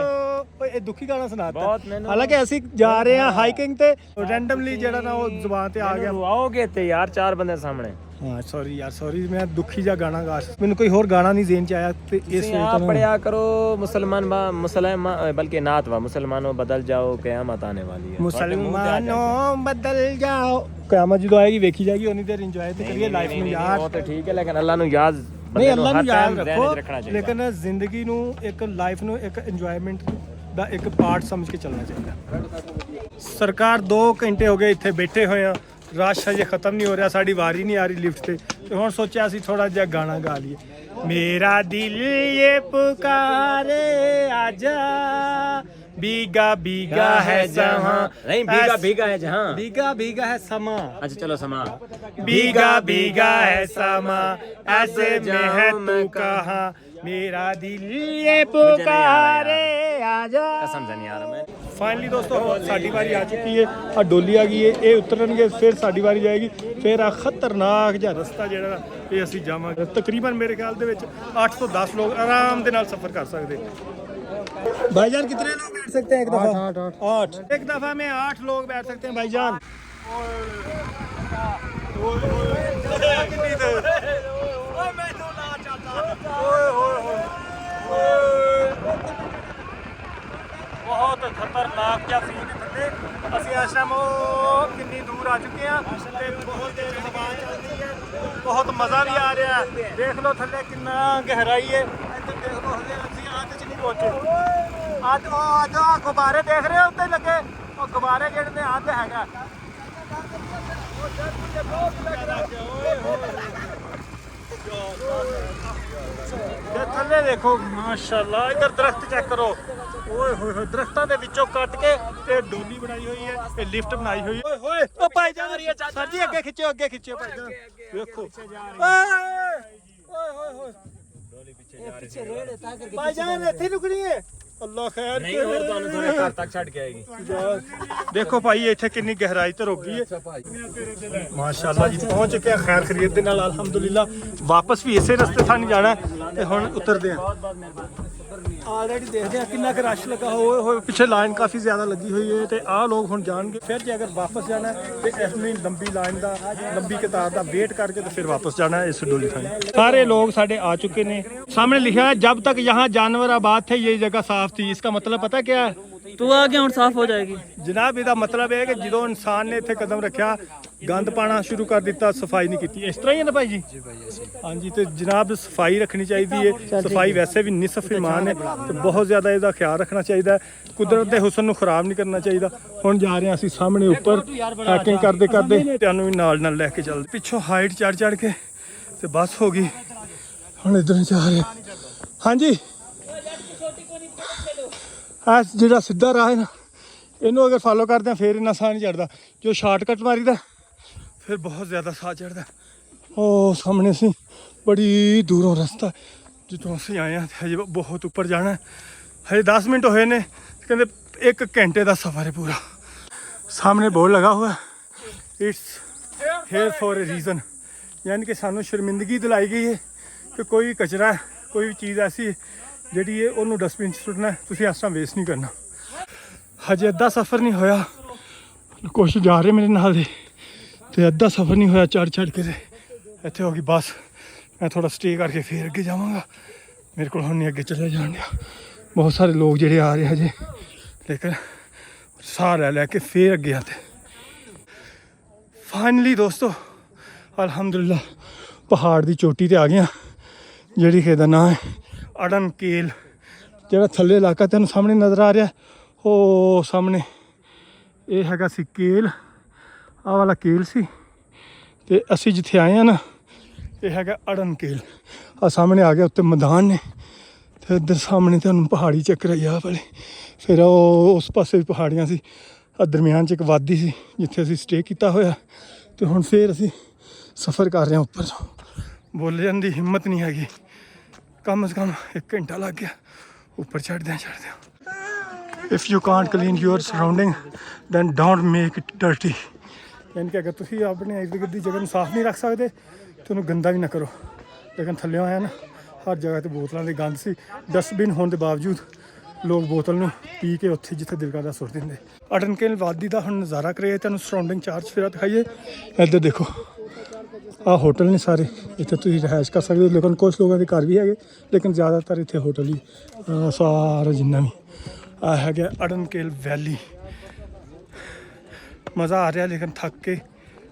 ਇਹ ਦੁਖੀ ਗਾਣਾ ਸੁਣਾਤਾ। ਹਾਲਾਂਕਿ ਅਸੀਂ ਜਾ ਰਹੇ ਹਾਂ ਹਾਈਕਿੰਗ ਤੇ, ਰੈਂਡਮਲੀ ਜਿਹੜਾ ਨਾ ਉਹ ਜ਼ੁਬਾਨ ਤੇ ਆ ਗਿਆ। आओगे तो यार 4 बंदे सामने। ਹਾਂ ਸੌਰੀ ਯਾਰ, ਸੌਰੀ ਮੈਂ ਦੁਖੀ ਜਿਹਾ ਗਾਣਾ ਗਾ, ਮੈਨੂੰ ਕੋਈ ਹੋਰ ਗਾਣਾ ਨਹੀਂ ਜ਼ਿਹਨ ਚ ਆਇਆ ਤੇ ਇਸ आप पढ़िया करो मुसलमान बल्कि नात वा मुसलमानों बदल जाओ क़यामत आने वाली है। ਮੁਸਲਮਾਨੋਂ ਬਦਲ ਜਾਓ, ਕਿਆਮਤ ਜਦੋਂ ਆਏਗੀ ਵੇਖੀ ਜਾਏਗੀ, ਉਨੀ ਦੇਰ ਇੰਜੋਏ ਤੇ ਕਰੀਏ ਲਾਈਫ ਨੂੰ ਯਾਰ। वो तो ठीक है लेकिन अल्लाह नु याद ਨਹੀਂ ਅੱਲਾ ਨੂੰ ਯਾਦ रखना ਰੱਖੋ, चाहिए। ਲੇਕਿਨ ਜ਼ਿੰਦਗੀ ਨੂੰ ਇੱਕ ਲਾਈਫ ਨੂੰ ਇੱਕ ਇੰਜੋਇਮੈਂਟ ਦਾ ਇੱਕ ਪਾਰਟ ਸਮਝ ਕੇ ਚੱਲਣਾ ਚਾਹੀਦਾ। ਸਰਕਾਰ 2 ਘੰਟੇ ਹੋ ਗਏ ਇੱਥੇ ਬੈਠੇ ਹੋਏ ਆ, ਰਸ਼ ਹਜੇ ਖਤਮ ਨਹੀਂ ਹੋ ਰਿਹਾ, ਸਾਡੀ ਵਾਰੀ ਨਹੀਂ ਆ ਰਹੀ ਲਿਫਟ ਤੇ ਹੁਣ ਸੋਚਿਆ ਅਸੀਂ ਥੋੜਾ ਜਿਹਾ ਗਾਣਾ ਗਾ ਲਈਏ। ਮੇਰਾ ਦਿਲ ਇਹ ਪੁਕਾਰੇ ਆਜਾ भीगा भीगा है जहां, नहीं भीगा भीगा है जहां, भीगा भीगा है समा। अच्छा चलो समा। भीगा भीगा है समा ऐसे में है तू कहाँ, मेरा दिल ये पुकारे आजा। कसम से नहीं आ रहा मैं। फाइनली दोस्तों साडी वारी आ चुकी है, आ डोली आ गई है, ये उतरनगे फिर साडी वारी जाएगी, फिर आ खतरनाक जिहा रस्ता ਜਿਹੜਾ ਇਹ ਅਸੀਂ ਜਾਵਾਂਗੇ। तकरीबन मेरे ख्याल ਦੇ ਵਿੱਚ 8 ਤੋਂ 10 ਲੋग आराम ਦੇ ਨਾਲ सफर कर सकते। भाईजान कितने लोग बैठ सकते हैं एक दफा? 8। एक दफा में 8 लोग बैठ सकते हैं भाईजान। बहुत खतरनाक क्या सीन है थले। ਅਸੀਂ ਇਸ ਟਾਈਮ ਕਿੰਨੀ ਦੂਰ ਆ ਚੁੱਕੇ ਹਾਂ ਤੇ ਬਹੁਤ ਤੇਜ਼ ਹਵਾ ਚੱਲਦੀ ਹੈ, ਬਹੁਤ ਮਜ਼ਾ ਵੀ ਆ ਰਿਹਾ ਹੈ। ਦੇਖ ਲਓ ਥੱਲੇ ਕਿੰਨਾ ਗਹਿਰਾਈ ਹੈ, ਇੱਧਰ ਦੇਖ ਲਓ ਹਲੇ ਅਸੀਂ ਅੱਧ 'ਚ ਨਹੀਂ ਪਹੁੰਚੇ। ਅੱਜ ਉਹ ਗੁਬਾਰੇ ਦੇਖ ਰਹੇ ਹੋ ਉੱਤੇ ਲੱਗੇ, ਉਹ ਗੁਬਾਰੇ ਜਿਹੜੇ ਨੇ ਅੱਧ ਹੈਗਾ। ਤੇ ਥੱਲੇ ਦੇਖੋ ਮਾਸ਼ਾਅੱਲਾ, ਇੱਧਰ ਦਰਖਤ ਚੈੱਕ ਕਰੋ। ਓਏ ਹੋਏ ਹੋਏ, ਦਰਖਤਾਂ ਦੇ ਵਿੱਚੋਂ ਕੱਟ ਕੇ ਤੇ ਡੋਲੀ ਬਣਾਈ ਹੋਈ ਹੈ, ਤੇ ਲਿਫਟ ਬਣਾਈ ਹੋਈ ਹੈ। ਓਏ ਹੋਏ ਉਹ ਭਾਈਜਾਨ ਸਰ ਜੀ ਅੱਗੇ ਖਿੱਚੋ, ਅੱਗੇ ਖਿੱਚੋ ਭਾਈਜਾਨ, ਦੇਖੋ ਓਏ ਹੋਏ ਹੋਏ ਪਿੱਛੇ ਰੇੜ ਹੈ ਤਾਂ ਕਰਕੇ ਭਾਈਜਾਨ ਇੱਥੇ ਰੁਕਣੀ ਹੈ। ਅੱਲਾ ਖੈਰ नहीं और तो थोड़े घर तक छड़ के आएगी। ਦੇਖੋ ਭਾਈ ਇੱਥੇ ਕਿੰਨੀ ਗਹਿਰਾਈ ਤੇ ਰੁਕ ਗਈ ਹੈ। ਮਾਸ਼ਾਅੱਲਾ ਜੀ ਪਹੁੰਚ ਚੁੱਕੇ ਆ ਖੈਰ ਖਰੀਦ ਦੇ ਨਾਲ ਅਲਹਮਦੁਲਿਲਾ। ਵਾਪਸ ਵੀ ਇਸੇ ਰਸਤੇ ਥਾਂ ਨਹੀਂ ਜਾਣਾ ਤੇ ਹੁਣ ਉਤਰਦੇ ਆ। ਆਲਰੇਡੀ ਦੇਖਦੇ ਆ ਕਿੰਨਾ ਕੁ ਰਸ਼ ਲੱਗਾ ਹੋਏ, ਪਿੱਛੇ ਲਾਈਨ ਕਾਫੀ ਜ਼ਿਆਦਾ ਲੱਗੀ ਹੋਈ ਹੈ ਤੇ ਆਹ ਲੋਕ ਹੁਣ ਜਾਣਗੇ। ਫਿਰ ਜੇ ਅਗਰ ਵਾਪਸ ਜਾਣਾ ਤੇ ਇਤਨੀ ਲੰਬੀ ਲਾਈਨ ਦਾ, ਲੰਬੀ ਕਤਾਰ ਦਾ ਵੇਟ ਕਰਕੇ ਤੇ ਫਿਰ ਵਾਪਸ ਜਾਣਾ ਹੈ ਇਸ ਡੋਲੀ ਥਾਂ। ਸਾਰੇ ਲੋग साढ़े आ चुके ने। सामने लिखा है जब तक यहाँ जानवर आबाद थे ये जगह साफ थी। इसका मतलब पता क्या है? तू आ गया ਹੁਣ ਸਾਫ਼ ਹੋ ਜਾਏਗੀ ਜਨਾਬ। ਇਹਦਾ ਮਤਲਬ ਇਹ ਹੈ ਕਿ ਜਦੋਂ ਇਨਸਾਨ ਨੇ ਇੱਥੇ ਕਦਮ ਰੱਖਿਆ, ਗੰਦ ਪਾਣਾ ਸ਼ੁਰੂ ਕਰ ਦਿੱਤਾ, ਸਫਾਈ ਨਹੀਂ ਕੀਤੀ। ਇਸ ਤਰ੍ਹਾਂ ਹੀ ਹੈ ਨਾ ਭਾਈ ਜੀ? ਹਾਂਜੀ। ਤੇ ਜਨਾਬ ਸਫਾਈ ਰੱਖਣੀ ਚਾਹੀਦੀ ਹੈ। ਸਫਾਈ ਵੈਸੇ ਵੀ ਨਿਸਫ ਈਮਾਨ ਹੈ ਤੇ ਬਹੁਤ ਜ਼ਿਆਦਾ ਇਹਦਾ ਖਿਆਲ ਰੱਖਣਾ ਚਾਹੀਦਾ ਹੈ। ਕੁਦਰਤ ਦੇ ਹੁਸਨ ਨੂੰ ਖਰਾਬ ਨਹੀਂ ਕਰਨਾ ਚਾਹੀਦਾ। ਹੁਣ ਜਾ ਰਹੇ ਹਾਂ ਅਸੀਂ ਸਾਹਮਣੇ ਉੱਪਰ, ਪੈਕਿੰਗ ਕਰਦੇ ਕਰਦੇ ਤੁਹਾਨੂੰ ਵੀ ਨਾਲ ਨਾਲ ਲੈ ਕੇ ਚੱਲਦੇ। ਪਿੱਛੋਂ ਹਾਈਟ ਚੜ ਕੇ ਤੇ ਬੱਸ ਹੋ ਗਈ, ਹੁਣ ਇੱਧਰ ਜਾ ਰਹੇ। ਹਾਂਜੀ ਆ ਜਿਹੜਾ ਸਿੱਧਾ ਰਾਹ ਹੈ ਨਾ, ਇਹਨੂੰ ਅਗਰ ਫਾਲੋ ਕਰਦੇ ਆ ਫਿਰ ਇੰਨਾ ਸਾਹ ਨਹੀਂ ਚੜਦਾ। ਜੋ ਸ਼ਾਰਟਕਟ ਮਾਰੀਦਾ ਫਿਰ ਬਹੁਤ ਜ਼ਿਆਦਾ ਸਾਹ ਚੜਦਾ। ਉਹ ਸਾਹਮਣੇ ਸੀ ਬੜੀ ਦੂਰੋਂ ਰਸਤਾ ਜਿੱਥੋਂ ਅਸੀਂ ਆਏ ਹਾਂ, ਹਜੇ ਬਹੁਤ ਉੱਪਰ ਜਾਣਾ। ਹਜੇ 10 ਮਿੰਟ ਹੋਏ ਨੇ, ਕਹਿੰਦੇ 1 ਘੰਟੇ ਦਾ ਸਫ਼ਰ ਹੈ ਪੂਰਾ। ਸਾਹਮਣੇ ਬੋਰਡ ਲਗਾ हुआ it's here for a reason, यानी कि सानू शर्मिंदगी दिलाई गई है कि कोई कचरा कोई भी चीज़ ऐसी ਜਿਹੜੀ ਹੈ ਉਹਨੂੰ ਡਸਟਬਿਨ 'ਚ ਸੁੱਟਣਾ, ਤੁਸੀਂ ਇਸ ਤਰ੍ਹਾਂ ਵੇਸਟ ਨਹੀਂ ਕਰਨਾ। ਹਜੇ ਅੱਧਾ ਸਫ਼ਰ ਨਹੀਂ ਹੋਇਆ, ਕੁਛ ਜਾ ਰਹੇ ਮੇਰੇ ਨਾਲ ਦੇ ਤੇ ਅੱਧਾ ਸਫ਼ਰ ਨਹੀਂ ਹੋਇਆ ਚੜ ਕੇ ਤੇ ਇੱਥੇ ਹੋ ਗਈ ਬੱਸ। ਮੈਂ ਥੋੜਾ ਸਟੇ ਕਰਕੇ ਫੇਰ ਅੱਗੇ ਜਾਵਾਂਗਾ। ਮੇਰੇ ਕੋਲ ਹੁਣ ਨਹੀਂ ਅੱਗੇ ਚਲੇ ਜਾਣ ਡਿਆ। ਬਹੁਤ ਸਾਰੇ ਲੋਕ ਜਿਹੜੇ ਆ ਰਹੇ ਹਜੇ, ਲੇਕਿਨ ਸਾਹ ਲੈ ਕੇ ਫੇਰ ਅੱਗੇ ਆਤੇ। ਫਾਈਨਲੀ ਦੋਸਤੋ ਅਲਹਮਦੁਲਿਲਾ ਪਹਾੜ ਦੀ ਚੋਟੀ ਤੇ ਆ ਗਏ, ਜਿਹੜੀ ਕਿ ਦਾ ਨਾਂ ਹੈ ਅੜਨ ਕੇਲ। ਜਿਹੜਾ ਥੱਲੇ ਇਲਾਕਾ ਤੈਨੂੰ ਸਾਹਮਣੇ ਨਜ਼ਰ ਆ ਰਿਹਾ, ਉਹ ਸਾਹਮਣੇ ਇਹ ਹੈਗਾ ਸੀ ਕੇਲ, ਆਹ ਵਾਲਾ ਕੇਲ ਸੀ। ਤੇ ਅਸੀਂ ਜਿੱਥੇ ਆਏ ਹਾਂ ਨਾ, ਇਹ ਹੈਗਾ ਅੜਨ ਕੇਲ। ਆ ਸਾਹਮਣੇ ਆ ਗਿਆ, ਉੱਤੇ ਮੈਦਾਨ ਨੇ ਤੇ ਇੱਧਰ ਸਾਹਮਣੇ ਤੁਹਾਨੂੰ ਪਹਾੜੀ ਚੱਕਰ ਆਈ ਆ ਵਾਲੇ। ਫਿਰ ਉਹ ਉਸ ਪਾਸੇ ਵੀ ਪਹਾੜੀਆਂ ਸੀ, ਆ ਦਰਮਿਆਨ 'ਚ ਇੱਕ ਵਾਦੀ ਸੀ ਜਿੱਥੇ ਅਸੀਂ ਸਟੇ ਕੀਤਾ ਹੋਇਆ। ਤੇ ਹੁਣ ਫਿਰ ਅਸੀਂ ਸਫ਼ਰ ਕਰ ਰਹੇ ਹਾਂ ਉੱਪਰ। ਬੋਲਣ ਦੀ ਹਿੰਮਤ ਨਹੀਂ ਹੈਗੀ, ਕਮ ਸੇ ਕਮ 1 ਘੰਟਾ ਲੱਗ ਗਿਆ ਉੱਪਰ ਚੜ੍ਹਦਿਆਂ। If you can't clean your surrounding then don't make it dirty. ਯਾਨੀ ਕਿ ਅਗਰ ਤੁਸੀਂ ਆਪਣੇ ਇਰਦ ਗਿਰਦ ਦੀ ਜਗ੍ਹਾ ਨੂੰ ਸਾਫ਼ ਨਹੀਂ ਰੱਖ ਸਕਦੇ ਤਾਂ ਉਹਨੂੰ ਗੰਦਾ ਵੀ ਨਾ ਕਰੋ। ਲੇਕਿਨ ਥੱਲੇ ਆਇਆ ਨਾ, ਹਰ ਜਗ੍ਹਾ 'ਤੇ ਬੋਤਲਾਂ ਦੇ ਗੰਦ ਸੀ। ਡਸਟਬਿਨ ਹੋਣ ਦੇ ਬਾਵਜੂਦ ਲੋਕ ਬੋਤਲ ਨੂੰ ਪੀ ਕੇ ਉੱਥੇ ਜਿੱਥੇ ਦਿਲ ਕਰਦਾ ਸੁੱਟ ਦਿੰਦੇ। ਅੜਨ ਕੇਲ ਵਾਦੀ ਦਾ ਹੁਣ ਨਜ਼ਾਰਾ ਕਰੀਏ, ਤੁਹਾਨੂੰ ਸਰਾਊਂਡਿੰਗ ਚਾਰਜ ਫਿਰ ਦਿਖਾਈਏ। ਇੱਧਰ ਦੇਖੋ, ਆਹ ਹੋਟਲ ਨੇ ਸਾਰੇ, ਇੱਥੇ ਤੁਸੀਂ ਰਿਹਾਇਸ਼ ਕਰ ਸਕਦੇ ਹੋ। ਲੇਕਿਨ ਕੁਛ ਲੋਕਾਂ ਦੇ ਘਰ ਵੀ ਹੈਗੇ, ਲੇਕਿਨ ਜ਼ਿਆਦਾਤਰ ਇੱਥੇ ਹੋਟਲ ਹੀ ਸਾਰਾ ਜਿੰਨਾ ਵੀ ਆ ਹੈਗਾ। ਅੜਨ ਕੇਲ ਵੈਲੀ ਮਜ਼ਾ ਆ ਰਿਹਾ, ਲੇਕਿਨ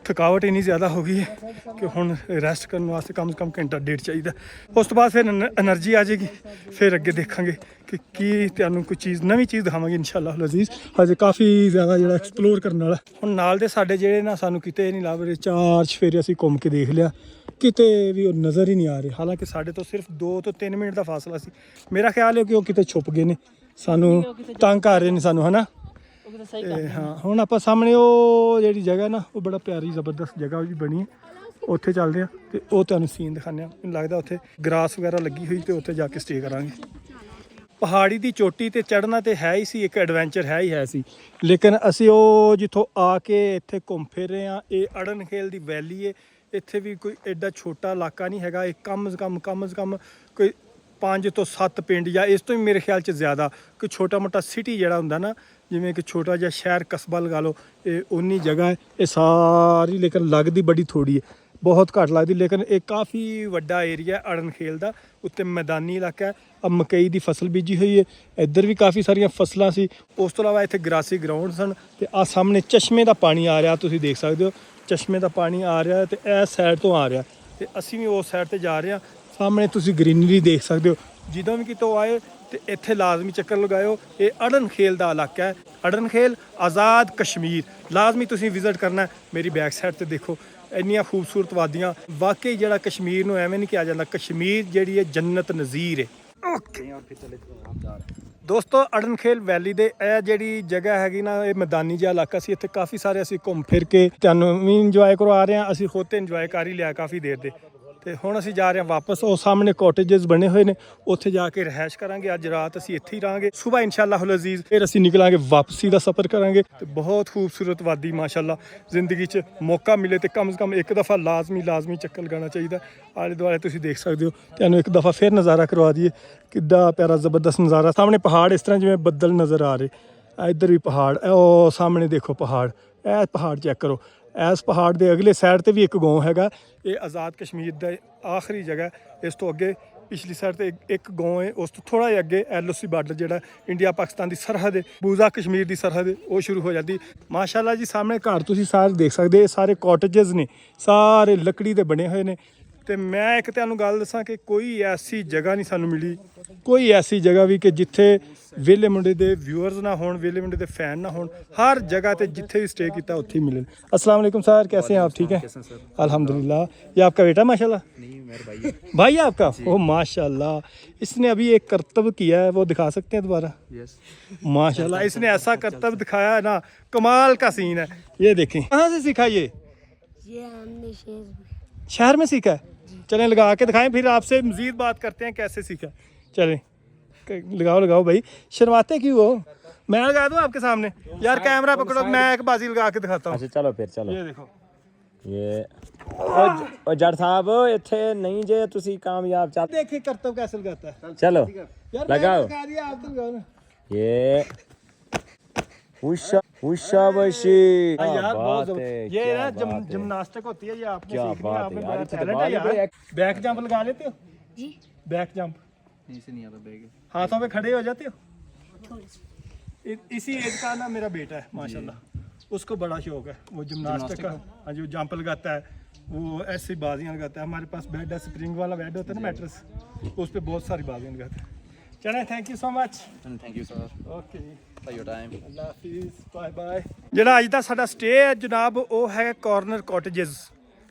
ਥਕਾਵਟ ਇੰਨੀ ਜ਼ਿਆਦਾ ਹੋ ਗਈ ਹੈ ਕਿ ਹੁਣ ਰੈਸਟ ਕਰਨ ਵਾਸਤੇ ਕਮ ਸੇ ਕਮ ਘੰਟਾ ਡੇਢ ਚਾਹੀਦਾ। ਉਸ ਤੋਂ ਬਾਅਦ ਫਿਰ ਐਨਰਜੀ ਆ ਜਾਏਗੀ, ਫਿਰ ਅੱਗੇ ਦੇਖਾਂਗੇ ਕਿ ਕੀ ਤੁਹਾਨੂੰ ਕੋਈ ਚੀਜ਼ ਨਵੀਂ ਚੀਜ਼ ਦਿਖਾਵਾਂਗੇ ਇਨਸ਼ਾਅੱਲਾ ਅਜ਼ੀਜ਼। ਹਜੇ ਕਾਫੀ ਜ਼ਿਆਦਾ ਜਿਹੜਾ ਐਕਸਪਲੋਰ ਕਰਨ ਵਾਲਾ। ਹੁਣ ਨਾਲ ਦੇ ਸਾਡੇ ਜਿਹੜੇ ਨਾ, ਸਾਨੂੰ ਕਿਤੇ ਨਹੀਂ ਲੱਭ ਰਹੇ। 4 ਚੁਫੇਰੇ ਅਸੀਂ ਘੁੰਮ ਕੇ ਦੇਖ ਲਿਆ, ਕਿਤੇ ਵੀ ਉਹ ਨਜ਼ਰ ਹੀ ਨਹੀਂ ਆ ਰਹੇ। ਹਾਲਾਂਕਿ ਸਾਡੇ ਤੋਂ ਸਿਰਫ 2 ਤੋਂ 3 ਮਿੰਟ ਦਾ ਫਾਸਲਾ ਸੀ। ਮੇਰਾ ਖਿਆਲ ਹੈ ਕਿ ਉਹ ਕਿਤੇ ਛੁਪ ਗਏ ਨੇ, ਸਾਨੂੰ ਤੰਗ ਕਰ ਰਹੇ ਨੇ ਸਾਨੂੰ, ਹੈ ਨਾ। ਹਾਂ, ਹੁਣ ਆਪਾਂ ਸਾਹਮਣੇ ਉਹ ਜਿਹੜੀ ਜਗ੍ਹਾ ਨਾ, ਉਹ ਬੜਾ ਪਿਆਰੀ ਜ਼ਬਰਦਸਤ ਜਗ੍ਹਾ ਵੀ ਬਣੀ ਹੈ, ਉੱਥੇ ਚੱਲਦੇ ਹਾਂ ਤੇ ਉਹ ਤੁਹਾਨੂੰ ਸੀਨ ਦਿਖਾਉਂਦੇ ਹਾਂ। ਮੈਨੂੰ ਲੱਗਦਾ ਉੱਥੇ ਗਰਾਸ ਵਗੈਰਾ ਲੱਗੀ ਹੋਈ ਤੇ ਉੱਥੇ ਜਾ ਕੇ ਸਟੇ ਕਰਾਂਗੇ। ਪਹਾੜੀ ਦੀ ਚੋਟੀ ਤੇ ਚੜ੍ਹਨਾ ਤੇ ਹੈ ਹੀ ਸੀ, ਇੱਕ ਐਡਵੈਂਚਰ ਹੈ ਸੀ। ਲੇਕਿਨ ਅਸੀਂ ਉਹ ਜਿੱਥੋਂ ਆ ਕੇ ਇੱਥੇ ਘੁੰਮ ਫਿਰ ਰਹੇ ਹਾਂ, ਇਹ ਅੜਨ ਖੇਲ ਦੀ ਵੈਲੀ ਹੈ। ਇੱਥੇ ਵੀ ਕੋਈ ਐਡਾ ਛੋਟਾ ਇਲਾਕਾ ਨਹੀਂ ਹੈਗਾ। ਇਹ ਕਮ ਸੇ ਕਮ ਕੋਈ 5 ਤੋਂ 7 ਪਿੰਡ ਜਾਂ ਇਸ ਤੋਂ ਵੀ ਮੇਰੇ ਖਿਆਲ 'ਚ ਜ਼ਿਆਦਾ ਕੋਈ ਛੋਟਾ ਮੋਟਾ ਸਿਟੀ ਜਿਹੜਾ ਹੁੰਦਾ ਨਾ, ਜਿਵੇਂ ਕਿ ਛੋਟਾ ਜਿਹਾ ਸ਼ਹਿਰ ਕਸਬਾ ਲਗਾ ਲਓ, ਇਹ ਉਨੀ ਜਗ੍ਹਾ ਹੈ ਇਹ ਸਾਰੀ। ਲੇਕਿਨ ਲੱਗਦੀ ਬੜੀ ਥੋੜੀ ਹੈ, ਬਹੁਤ ਘੱਟ ਲੱਗਦੀ। ਲੇਕਿਨ ਇਹ ਕਾਫੀ ਵੱਡਾ ਏਰੀਆ ਅੜਨ ਖੇਲ ਦਾ। ਉੱਤੇ ਮੈਦਾਨੀ ਇਲਾਕਾ ਹੈ। ਆ ਮਕਈ ਦੀ ਫਸਲ ਬੀਜੀ ਹੋਈ ਹੈ, ਇੱਧਰ ਵੀ ਕਾਫੀ ਸਾਰੀਆਂ ਫਸਲਾਂ ਸੀ। ਉਸ ਤੋਂ ਇਲਾਵਾ ਇੱਥੇ ਗਰਾਸੀ ਗਰਾਊਂਡ ਸਨ। ਤੇ ਆ ਸਾਹਮਣੇ ਚਸ਼ਮੇ ਦਾ ਪਾਣੀ ਆ ਰਿਹਾ, ਤੁਸੀਂ ਦੇਖ ਸਕਦੇ ਹੋ ਚਸ਼ਮੇ ਦਾ ਪਾਣੀ ਆ ਰਿਹਾ ਤੇ ਇਸ ਸਾਈਡ ਤੋਂ ਆ ਰਿਹਾ। ਤੇ ਅਸੀਂ ਵੀ ਉਸ ਸਾਈਡ ਤੇ ਜਾ ਰਹੇ ਹਾਂ। ਸਾਹਮਣੇ ਤੁਸੀਂ ਗ੍ਰੀਨਰੀ ਦੇਖ ਸਕਦੇ ਹੋ। ਜਦੋਂ ਵੀ ਕਿਤੋਂ ਆਏ ਤੇ ਇੱਥੇ ਲਾਜ਼ਮੀ ਚੱਕਰ ਲਗਾਇਓ। ਇਹ ਅੜਨ ਖੇਲ ਦਾ ਇਲਾਕਾ ਹੈ, ਅੜਨ ਖੇਲ ਆਜ਼ਾਦ ਕਸ਼ਮੀਰ। ਲਾਜ਼ਮੀ ਤੁਸੀਂ ਵਿਜ਼ਿਟ ਕਰਨਾ। ਮੇਰੀ ਬੈਕ ਸਾਈਡ ਤੇ ਦੇਖੋ, ਇੰਨੀਆਂ ਖੂਬਸੂਰਤ ਵਾਦੀਆਂ। ਵਾਕਈ ਜਿਹੜਾ ਕਸ਼ਮੀਰ ਨੂੰ ਐਵੇਂ ਨਹੀਂ ਕਿਹਾ ਜਾਂਦਾ, ਕਸ਼ਮੀਰ ਜਿਹੜੀ ਹੈ ਜੰਨਤ ਨਜ਼ੀਰ ਹੈ। ਦੋਸਤੋ ਅੜਨ ਖੇਲ ਵੈਲੀ ਦੇ ਇਹ ਜਿਹੜੀ ਜਗ੍ਹਾ ਹੈਗੀ ਨਾ, ਇਹ ਮੈਦਾਨੀ ਜਿਹਾ ਇਲਾਕਾ ਸੀ। ਇੱਥੇ ਕਾਫੀ ਸਾਰੇ ਅਸੀਂ ਘੁੰਮ ਫਿਰ ਕੇ ਤੁਹਾਨੂੰ ਵੀ ਇੰਜੋਏ ਕਰਵਾ ਰਹੇ ਹਾਂ। ਅਸੀਂ ਖੁਦ ਤੇ ਇੰਜੋਏ ਕਰ ਹੀ ਲਿਆ ਕਾਫੀ ਦੇਰ ਦੇ। ਤੇ ਹੁਣ ਅਸੀਂ ਜਾ ਰਹੇ ਹਾਂ ਵਾਪਸ। ਉਹ ਸਾਹਮਣੇ ਕੋਟੇਜਸ ਬਣੇ ਹੋਏ ਨੇ, ਉੱਥੇ ਜਾ ਕੇ ਰਿਹਾਇਸ਼ ਕਰਾਂਗੇ। ਅੱਜ ਰਾਤ ਅਸੀਂ ਇੱਥੇ ਹੀ ਰਹਾਂਗੇ। ਸੁਬਾਹ ਇਨਸ਼ਾਅੱਲਾਹੁਲ ਅਜ਼ੀਜ਼ ਫਿਰ ਅਸੀਂ ਨਿਕਲਾਂਗੇ, ਵਾਪਸੀ ਦਾ ਸਫ਼ਰ ਕਰਾਂਗੇ। ਤੇ ਬਹੁਤ ਖੂਬਸੂਰਤ ਵਾਦੀ ਮਾਸ਼ਾਅੱਲਾ। ਜ਼ਿੰਦਗੀ 'ਚ ਮੌਕਾ ਮਿਲੇ ਤੇ ਕਮ ਸੇ ਕਮ ਇੱਕ ਦਫਾ ਲਾਜ਼ਮੀ ਚੱਕਰ ਲਗਾਉਣਾ ਚਾਹੀਦਾ। ਆਲੇ ਦੁਆਲੇ ਤੁਸੀਂ ਦੇਖ ਸਕਦੇ ਹੋ। ਤੁਹਾਨੂੰ ਇੱਕ ਦਫਾ ਫਿਰ ਨਜ਼ਾਰਾ ਕਰਵਾ ਦਈਏ, ਕਿੱਦਾਂ ਪਿਆਰਾ ਜ਼ਬਰਦਸਤ ਨਜ਼ਾਰਾ। ਸਾਹਮਣੇ ਪਹਾੜ ਇਸ ਤਰ੍ਹਾਂ ਜਿਵੇਂ ਬੱਦਲ ਨਜ਼ਰ ਆ ਰਹੇ। ਇੱਧਰ ਵੀ ਪਹਾੜ, ਉਹ ਸਾਹਮਣੇ ਦੇਖੋ ਪਹਾੜ। ਇਹ ਪਹਾੜ ਚੈੱਕ ਕਰੋ। ਇਸ ਪਹਾੜ ਦੇ ਅਗਲੇ ਸਾਈਡ ਤੇ ਵੀ ਇੱਕ ਗਾँव ਹੈਗਾ। ਇਹ ਆਜ਼ਾਦ ਕਸ਼ਮੀਰ ਦਾ ਆਖਰੀ ਜਗ੍ਹਾ। ਇਸ ਤੋਂ ਅੱਗੇ ਪਿਛਲੀ ਸਾਈਡ ਤੇ ਇੱਕ ਗਾँव ਹੈ। ਉਸ ਤੋਂ ਥੋੜਾ ਜਿਹਾ ਅੱਗੇ LOC ਬਾਰਡਰ ਜਿਹੜਾ ਇੰਡੀਆ ਪਾਕਿਸਤਾਨ ਦੀ ਸਰਹੱਦ ਹੈ, ਬੂਜ਼ਾ ਕਸ਼ਮੀਰ ਦੀ ਸਰਹੱਦ ਹੈ, ਉਹ ਸ਼ੁਰੂ ਹੋ ਜਾਂਦੀ। ਮਾਸ਼ਾਅੱਲਾ ਜੀ ਸਾਹਮਣੇ ਘਰ ਤੁਸੀਂ ਸਾਰੇ ਦੇਖ ਸਕਦੇ। ਇਹ ਸਾਰੇ ਕਾਟੇਜਸ ਨੇ, ਸਾਰੇ ਲੱਕੜੀ ਦੇ ਬਣੇ ਹੋਏ ਨੇ। ਤੇ ਮੈਂ ਇੱਕ ਤੁਹਾਨੂੰ ਗੱਲ ਦੱਸਾਂ ਕਿ ਕੋਈ ਐਸੀ ਜਗ੍ਹਾ ਨਹੀਂ ਸਾਨੂੰ ਮਿਲੀ, ਕੋਈ ਐਸੀ ਜਗ੍ਹਾ ਵੀ ਕਿ ਜਿੱਥੇ ਵੇਲੇ ਮੁੰਡੇ ਦੇ ਵਿਊਅਰਸ ਨਾ ਹੋਣ, ਵੇਲੇ मुंडे ਦੇ फैन ना हों। हर जगह पे जिथे भी स्टे किया उत्थे ही मिले। अस्सलाम वालेकुम सर, कैसे हैं आप? ठीक है अल्हम्दुलिल्लाह। ये आपका बेटा माशाल्लाह? नहीं, मेरा भाई है आपका। ओह माशाल्लाह। इसने अभी एक करतब किया है, वो दिखा सकते हैं दोबारा? यस माशाल्लाह। इसने ऐसा करतब दिखाया है ना, कमाल का सीन है। ये देखें, कहाँ से सीखा ये हमने शहर में सीखा है। चलें लगा के दिखाएं, फिर आपसे मज़ीद बात करते हैं कैसे सीखा। चलें लगाओ भाई, शर्माते क्यों हो? मैं लगा दूं आपके सामने यार, कैमरा पकड़ो, मैं एक बाजी लगा के दिखाता हूँ। अच्छा चलो फिर चलो। ये देखो, ये ओ जट साहब इत्थे नहीं जे तुसी कामयाब चल। देखिए करतब कैसे लगाता है। चलो यार लगाओ। दिखा दिया, आप तो लगाओ ना। ये शाबाशी यार बहुत ये ना जिम्नास्टिक होती है, ये आपने सीखनी है, आपने बड़ा टैलेंट है यार। बैक जंप लगा लेते हो जी? बैक जंप नहीं आता, बैक हाथों पे खड़े हो जाते हो? इसी एज का ना मेरा बेटा है माशाल्लाह, उसको बड़ा शौक है वो जिम्नास्टिक का। हाँ, जो जंप लगाता है वो ऐसी बाजियाँ लगाता है। हमारे पास बेड है, स्प्रिंग वाला बेड होता है ना, मैट्रेस, उस पर बहुत सारी बाजियाँ लगाता है। चलें, thank you so much. Thank you sir okay ਜੀ, ਫॉर योर टाइम। ਅੱਲਾ ਹਾਫਿਜ਼, ਬਾਏ ਬਾਏ। ਜਿਹੜਾ ਅੱਜ ਦਾ ਸਾਡਾ ਸਟੇ ਹੈ ਜਨਾਬ, ਉਹ ਹੈ ਕਾਰਨਰ ਕਾਟੇਜਸ।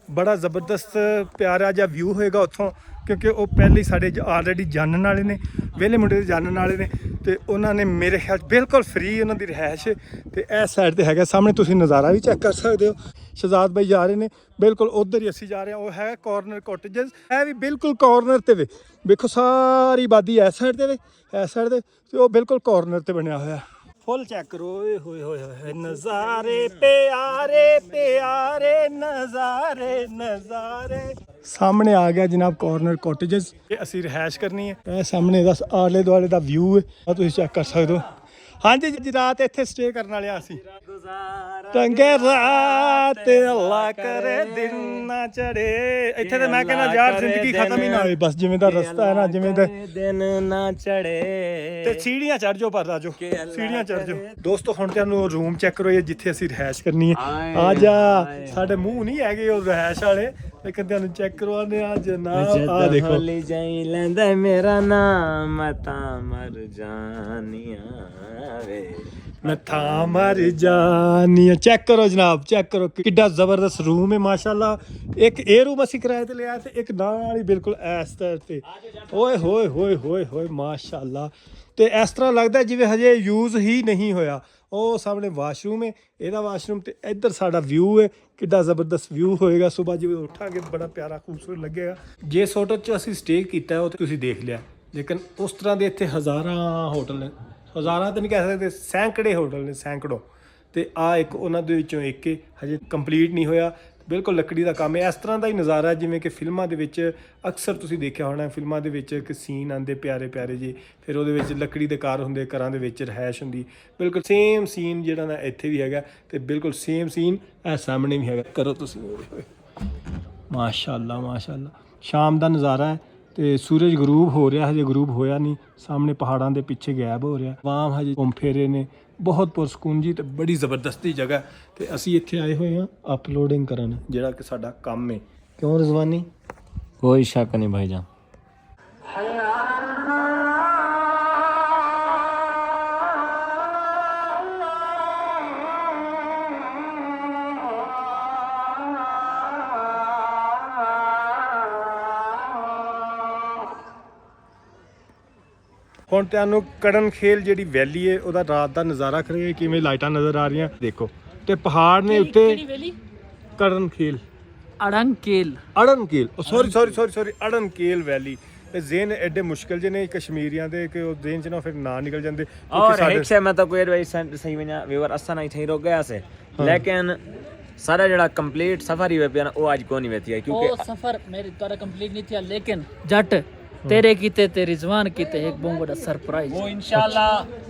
ਬੜਾ ਜ਼ਬਰਦਸਤ ਪਿਆਰਾ ਜਿਹਾ ਵਿਊ ਹੋਏਗਾ ਉੱਥੋਂ, ਕਿਉਂਕਿ ਉਹ ਪਹਿਲੇ ਸਾਡੇ ਆਲਰੇਡੀ ਜਾਣਨ ਵਾਲੇ ਨੇ, ਵਿਹਲੇ ਮੁੰਡੇ ਦੇ ਜਾਣਨ ਵਾਲੇ ਨੇ, ਤੇ ਉਹਨਾਂ ਨੇ ਮੇਰੇ ਖਿਆਲ ਬਿਲਕੁਲ ਫ੍ਰੀ ਉਹਨਾਂ ਦੀ ਰਿਹਾਇਸ਼। ਤੇ ਇਸ ਸਾਈਡ ਤੇ ਹੈਗਾ ਸਾਹਮਣੇ, ਤੁਸੀਂ ਨਜ਼ਾਰਾ ਵੀ ਚੈੱਕ ਕਰ ਸਕਦੇ ਹੋ। ਸ਼ਹਜ਼ਾਦ ਭਾਈ ਜਾ ਰਹੇ ਨੇ ਬਿਲਕੁਲ ਉਧਰ ਹੀ, ਅਸੀਂ ਜਾ ਰਹੇ ਹਾਂ। ਉਹ ਹੈ ਕਾਰਨਰ ਕਾਟੇਜਸ, ਹੈ ਵੀ ਬਿਲਕੁਲ ਕਾਰਨਰ ਤੇ ਵੇ। ਵੇਖੋ ਸਾਰੀ ਆਬਾਦੀ ਇਸ ਸਾਈਡ ਤੇ ਵੇ, ਇਸ ਸਾਈਡ ਤੇ ਉਹ ਬਿਲਕੁਲ ਕਾਰਨਰ ਤੇ ਬਣਿਆ ਹੋਇਆ। ਫੁੱਲ ਚੈੱਕ ਕਰੋ, ਓਏ ਹੋਏ ਹੋਏ ਹੋਏ ਨਜ਼ਾਰੇ, ਪਿਆਰੇ ਪਿਆਰੇ ਨਜ਼ਾਰੇ ਨਜ਼ਾਰੇ। ਸਾਹਮਣੇ ਆ ਗਿਆ ਜਨਾਬ ਕਾਰਨਰ ਕਾਟੇਜਸ, ਇਹ ਅਸੀਂ ਰਿਹਾਇਸ਼ ਕਰਨੀ ਹੈ। ਇਹ ਸਾਹਮਣੇ ਦਾ ਆਲੇ ਦੁਆਲੇ ਦਾ ਵਿਊ ਹੈ, ਆ ਤੁਸੀਂ ਚੈੱਕ ਕਰ ਸਕਦੇ ਹੋ। ਹਾਂਜੀ ਜੀ, ਰਾਤ ਇੱਥੇ ਸਟੇ ਕਰਨ ਵਾਲੇ ਆ ਅਸੀਂ। ਚੰਗੇ ਰਾਤ ਅੱਲਾ ਕਰੇ ਦਿਨ ਨਾ ਚੜੇ। ਇੱਥੇ ਤੇ ਮੈਂ ਕਹਿੰਦਾ ਯਾਰ ਜ਼ਿੰਦਗੀ ਖਤਮ ਹੀ ਨਾ ਹੋਵੇ, ਬਸ ਜਿਵੇਂ ਦਾ ਰਸਤਾ ਹੈ ਨਾ, ਜਿਵੇਂ ਦਾ ਦਿਨ ਨਾ ਚੜੇ ਤੇ ਸੀੜੀਆਂ ਚੜ ਜਾਓ, ਪਰ ਰਾਜੋ ਸੀੜੀਆਂ ਚੜ ਜਾਓ। ਦੋਸਤੋ ਹੁਣ ਤੁਹਾਨੂੰ ਰੂਮ ਚੈੱਕ ਕਰੋ, ਇਹ ਜਿੱਥੇ ਅਸੀਂ ਰਿਹਾਇਸ਼ ਕਰਨੀ ਹੈ। ਆ ਜਾ, ਸਾਡੇ ਮੂੰਹ ਨਹੀਂ ਹੈਗੇ ਉਹ ਰਿਹਾਇਸ਼ ਵਾਲੇ, ਲੇਕਿਨ ਤੁਹਾਨੂੰ ਚੈੱਕ ਕਰਵਾਉਂਦੇ ਆ ਜਨਾਬ। ਆ ਦੇਖੋ, ਜਾਈ ਲੈਂਦਾ ਮੇਰਾ ਨਾਮ, ਮੈਂ ਤਾਂ ਮਰ ਜਾਨੀਆਂ ਵੇ, ਮੈਂ ਥਾਂ ਮਰ ਜਾਨੀ। ਚੈੱਕ ਕਰੋ ਜਨਾਬ, ਚੈੱਕ ਕਰੋ ਕਿੱਡਾ ਜ਼ਬਰਦਸਤ ਰੂਮ ਹੈ ਮਾਸ਼ਾਅੱਲਾ। ਇੱਕ ਇਹ ਰੂਮ ਅਸੀਂ ਕਿਰਾਏ ਤੇ ਲਿਆ, ਤੇ ਇੱਕ ਨਾਲ ਹੀ ਬਿਲਕੁਲ ਇਸ ਤਰ੍ਹਾਂ ਤੇ। ਓਏ ਹੋਏ ਹੋਏ ਹੋਏ ਹੋਏ ਮਾਸ਼ਾਅੱਲਾ। ਤੇ ਇਸ ਤਰ੍ਹਾਂ ਲੱਗਦਾ ਜਿਵੇਂ ਹਜੇ ਯੂਜ਼ ਹੀ ਨਹੀਂ ਹੋਇਆ। ਉਹ ਸਾਹਮਣੇ ਵਾਸ਼ਰੂਮ ਹੈ, ਇਹਦਾ ਵਾਸ਼ਰੂਮ, ਤੇ ਇੱਧਰ ਸਾਡਾ ਵਿਊ ਹੈ। ਕਿੱਡਾ ਜ਼ਬਰਦਸਤ ਵਿਊ ਹੋਏਗਾ ਸੁਬਾਹ ਜਿਵੇਂ ਉੱਠਾਂਗੇ, ਬੜਾ ਪਿਆਰਾ ਖੂਬਸੂਰਤ ਲੱਗੇਗਾ। ਜਿਸ ਹੋਟਲ 'ਚ ਅਸੀਂ ਸਟੇ ਕੀਤਾ ਉਹ ਤੁਸੀਂ ਦੇਖ ਲਿਆ, ਲੇਕਿਨ ਉਸ ਤਰ੍ਹਾਂ ਦੇ ਇੱਥੇ ਹਜ਼ਾਰਾਂ ਹੋਟਲ ਨੇ। ਹਜ਼ਾਰਾਂ ਤਾਂ ਨਹੀਂ ਕਹਿ ਸਕਦੇ, ਸੈਂਕੜੇ ਹੋਟਲ ਨੇ, ਸੈਂਕੜੋ। ਤੇ ਆ ਇੱਕ ਉਹਨਾਂ ਦੇ ਵਿੱਚੋਂ ਇੱਕ ਹਜੇ ਕੰਪਲੀਟ ਨਹੀਂ ਹੋਇਆ, ਬਿਲਕੁਲ ਲੱਕੜੀ ਦਾ ਕੰਮ ਹੈ। ਇਸ ਤਰ੍ਹਾਂ ਦਾ ਹੀ ਨਜ਼ਾਰਾ ਜਿਵੇਂ ਕਿ ਫਿਲਮਾਂ ਦੇ ਵਿੱਚ ਅਕਸਰ ਤੁਸੀਂ ਦੇਖਿਆ ਹੋਣਾ, ਫਿਲਮਾਂ ਦੇ ਵਿੱਚ ਇੱਕ ਸੀਨ ਆਉਂਦੇ ਪਿਆਰੇ ਪਿਆਰੇ ਜੀ, ਫਿਰ ਉਹਦੇ ਵਿੱਚ ਲੱਕੜੀ ਦੇ ਘਰ ਹੁੰਦੇ, ਘਰਾਂ ਦੇ ਵਿੱਚ ਰਿਹਾਇਸ਼ ਹੁੰਦੀ। ਬਿਲਕੁਲ ਸੇਮ ਸੀਨ ਜਿਹੜਾ ਨਾ ਇੱਥੇ ਵੀ ਹੈਗਾ, ਤੇ ਬਿਲਕੁਲ ਸੇਮ ਸੀਨ ਇਹ ਸਾਹਮਣੇ ਵੀ ਹੈਗਾ। ਕਰੋ ਤੁਸੀਂ, ਮਾਸ਼ਾਅੱਲਾ ਮਾਸ਼ਾਅੱਲਾ। ਸ਼ਾਮ ਦਾ ਨਜ਼ਾਰਾ ਹੈ ਤੇ ਸੂਰਜ ਗਰੂਬ ਹੋ ਰਿਹਾ, ਹਜੇ ਗਰੂਬ ਹੋਇਆ ਨਹੀਂ। ਸਾਹਮਣੇ ਪਹਾੜਾਂ ਦੇ ਪਿੱਛੇ ਗਾਇਬ ਹੋ ਰਿਹਾ, ਵਾਮ ਹਜੇ ਘੁੰਮ ਫੇਰੇ ਨੇ। ਬਹੁਤ ਪੁਰਸਕੂਨ ਜੀ, ਤੇ ਬੜੀ ਜ਼ਬਰਦਸਤੀ ਜਗ੍ਹਾ। ਤੇ ਅਸੀਂ ਇੱਥੇ ਆਏ ਹੋਏ ਹਾਂ ਅਪਲੋਡਿੰਗ ਕਰਨ, ਜਿਹੜਾ ਕਿ ਸਾਡਾ ਕੰਮ ਹੈ। ਕਿਉਂ ਰਿਜ਼ਵਾਨੀ? कोई शक नहीं भाईजान। ਹੁਣ ਤੁਹਾਨੂੰ ਕੜਨ ਖੇਲ ਜਿਹੜੀ ਵੈਲੀ ਹੈ ਉਹਦਾ ਰਾਤ ਦਾ ਨਜ਼ਾਰਾ ਕਰੀਏ, ਕਿਵੇਂ ਲਾਈਟਾਂ ਨਜ਼ਰ ਆ ਰਹੀਆਂ ਦੇਖੋ। ਤੇ ਪਹਾੜ ਨੇ ਉੱਤੇ ਕੜਨ ਖੇਲ, ਅੜੰਕੇਲ ਸੌਰੀ ਅੜਨਕੇਲ ਵੈਲੀ। ਤੇ ਜ਼ੇਨ ਐਡੇ ਮੁਸ਼ਕਿਲ ਜਿਹੇ ਨੇ ਕਸ਼ਮੀਰੀਆਂ ਦੇ ਕਿ ਉਹ ਜ਼ੇਨ 'ਚ ਨਾ ਫਿਰ ਨਾ ਨਿਕਲ ਜਾਂਦੇ। और एक से मैं तो कोई एडवाइस सही में व्यूअर असा नहीं थे रोक गया से, लेकिन सारा जड़ा कंप्लीट सफर ही वे पिया ना वो आज कोनी वेती है, क्योंकि ਉਹ ਸਫਰ ਮੇਰੇ ਦੁਆਰਾ ਕੰਪਲੀਟ ਨਹੀਂ ਥਿਆ, ਲੇਕਿਨ ਜੱਟ तेरे कीते तेरी जवान कीते एक बहुत बड़ा सरप्राइज।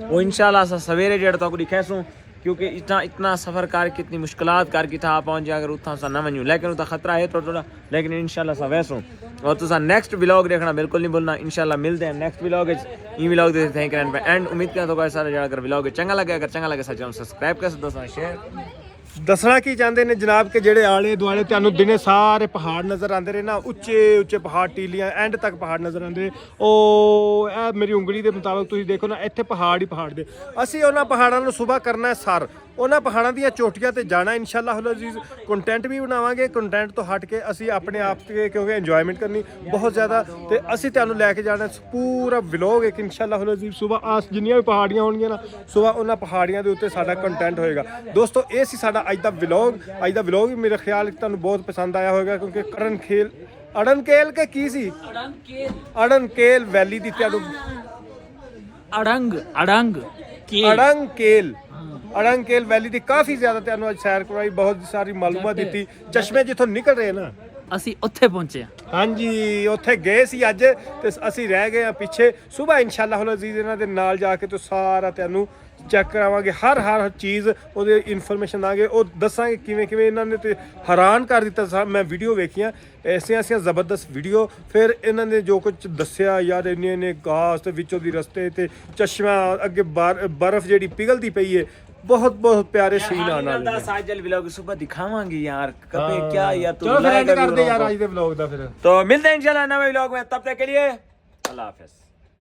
वो इंशाल्लाह सा सवेरे जेड़ तो कुछ कैसू, क्योंकि इतना सफर कर के इतनी मुश्किलात कर के था पहुंच जा, अगर उतना सा ना वनू, लेकिन उतना खतरा है थोड़ा, लेकिन इंशाल्लाह सा वैसू। और तुसा नेक्स्ट व्लॉग देखना बिल्कुल नहीं भूलना। इंशाल्लाह मिलते हैं नेक्स्ट व्लॉग। ई व्लॉग देते थैंक यू एंड उम्मीद करता हूं सारा जड़ा अगर व्लॉग चंगा लगे, अगर चंगा लगे साथ चैनल सब्सक्राइब कर दोस्तों शेयर। ਦੱਸਣਾ ਕੀ ਚਾਹੁੰਦੇ ਨੇ ਜਨਾਬ ਕਿ ਜਿਹੜੇ ਆਲੇ ਦੁਆਲੇ ਤੁਹਾਨੂੰ ਦਿਨੇ ਸਾਰੇ ਪਹਾੜ ਨਜ਼ਰ ਆਉਂਦੇ ਰਹੇ ਨਾ, ਉੱਚੇ ਉੱਚੇ ਪਹਾੜ, ਟੀਲੀਆਂ ਐਂਡ ਤੱਕ ਪਹਾੜ ਨਜ਼ਰ ਆਉਂਦੇ। ਉਹ ਇਹ ਮੇਰੀ ਉਂਗਲੀ ਦੇ ਮੁਤਾਬਕ ਤੁਸੀਂ ਦੇਖੋ ਨਾ, ਇੱਥੇ ਪਹਾੜ ਹੀ ਪਹਾੜ ਦੇ। ਅਸੀਂ ਉਹਨਾਂ ਪਹਾੜਾਂ ਨੂੰ ਸੁਬਾਹ ਕਰਨਾ ਸਰ, ਉਹਨਾਂ ਪਹਾੜਾਂ ਦੀਆਂ ਚੋਟੀਆਂ ਤੇ ਜਾਣਾ ਇਨਸ਼ਾਅੱਲਾਹੁਲ ਅਜ਼ੀਜ਼। ਕੰਟੈਂਟ ਵੀ ਬਣਾਵਾਂਗੇ, ਕੰਟੈਂਟ ਤੋਂ ਹਟ ਕੇ ਅਸੀਂ ਆਪਣੇ ਆਪ ਤੇ, ਕਿਉਂਕਿ ਇੰਜੋਇਮੈਂਟ ਕਰਨੀ ਬਹੁਤ ਜ਼ਿਆਦਾ, ਤੇ ਅਸੀਂ ਤੁਹਾਨੂੰ ਲੈ ਕੇ ਜਾਣਾ ਪੂਰਾ ਵਲੌਗ ਇੱਕ ਇਨਸ਼ਾਅੱਲਾਹੁਲ ਅਜ਼ੀਜ਼। ਸੁਬਾਹ ਜਿੰਨੀਆਂ ਵੀ ਪਹਾੜੀਆਂ ਹੋਣਗੀਆਂ ਨਾ, ਸੁਬਾਹ ਉਹਨਾਂ ਪਹਾੜੀਆਂ ਦੇ ਉੱਤੇ ਸਾਡਾ ਕੰਟੈਂਟ ਹੋਏਗਾ। ਦੋਸਤੋ ਇਹ ਸੀ ਸਾਡਾ ਅੱਜ ਦਾ ਵਲੌਗ। ਅੱਜ ਦਾ ਵਲੌਗ ਵੀ ਮੇਰੇ ਖਿਆਲ ਤੁਹਾਨੂੰ ਬਹੁਤ ਪਸੰਦ ਆਇਆ ਹੋਵੇਗਾ, ਕਿਉਂਕਿ ਅੜਨਕੇਲ ਕੇ ਕੀ ਸੀ, ਅੜਨਕੇਲ ਵੈਲੀ ਦੀ ਤੁਹਾਨੂੰ ਅੜੰਕੇਲ ਵੈਲੀ ਦੀ ਕਾਫੀ ਜ਼ਿਆਦਾ ਤੁਹਾਨੂੰ ਅੱਜ ਸੈਰ ਕਰਵਾਈ, ਬਹੁਤ ਸਾਰੀ ਮਾਲੂਮਾਤ ਦਿੱਤੀ। ਚਸ਼ਮੇ ਜਿੱਥੋਂ ਨਿਕਲ ਰਹੇ ਨਾ, ਅਸੀਂ ਉੱਥੇ ਪਹੁੰਚੇ। ਹਾਂਜੀ ਉੱਥੇ ਗਏ ਸੀ ਅੱਜ, ਤੇ ਅਸੀਂ ਰਹਿ ਗਏ ਆ ਪਿੱਛੇ। ਸੁਬਾਹ ਇਨਸ਼ਾਅੱਲਾਹੁਲ ਅਜ਼ੀਜ਼ ਇਹਨਾਂ ਦੇ ਨਾਲ ਜਾ ਕੇ ਤੇ ਸਾਰਾ ਤੁਹਾਨੂੰ ਚੈੱਕ ਕਰਾਵਾਂਗੇ ਹਰ ਚੀਜ਼ ਉਹਦੇ ਇਨਫੋਰਮੇਸ਼ਨ ਦਾਂਗੇ ਉਹ ਦੱਸਾਂਗੇ ਕਿਵੇਂ ਇਹਨਾਂ ਨੇ ਤੇ ਹੈਰਾਨ ਕਰ ਦਿੱਤਾ ਸਾ ਮੈਂ ਵੀਡੀਓ ਵੇਖੀਆਂ ਐਸੀਆਂ ਜ਼ਬਰਦਸਤ ਵੀਡੀਓ ਫਿਰ ਇਹਨਾਂ ਨੇ ਜੋ ਕੁਝ ਦੱਸਿਆ ਯਾਰ ਇੰਨੇ ਗਾਸ ਤੇ ਵਿੱਚੋਂ ਦੀ ਰਸਤੇ ਤੇ ਚਸ਼ਮਾ ਅੱਗੇ ਬਰਫ਼ ਜਿਹੜੀ ਪਿਘਲਦੀ ਪਈ ਹੈ बहुत प्यारे सीन आने वाले हैं साजल व्लॉग सुबह दिखावांगे यार कभी क्या यार चलो फिर एंड कर दे यार आज दे व्लॉग दा फिर तो मिलते हैं इंशाल्लाह नए व्लॉग में तब तक के लिए अल्लाह हाफिज।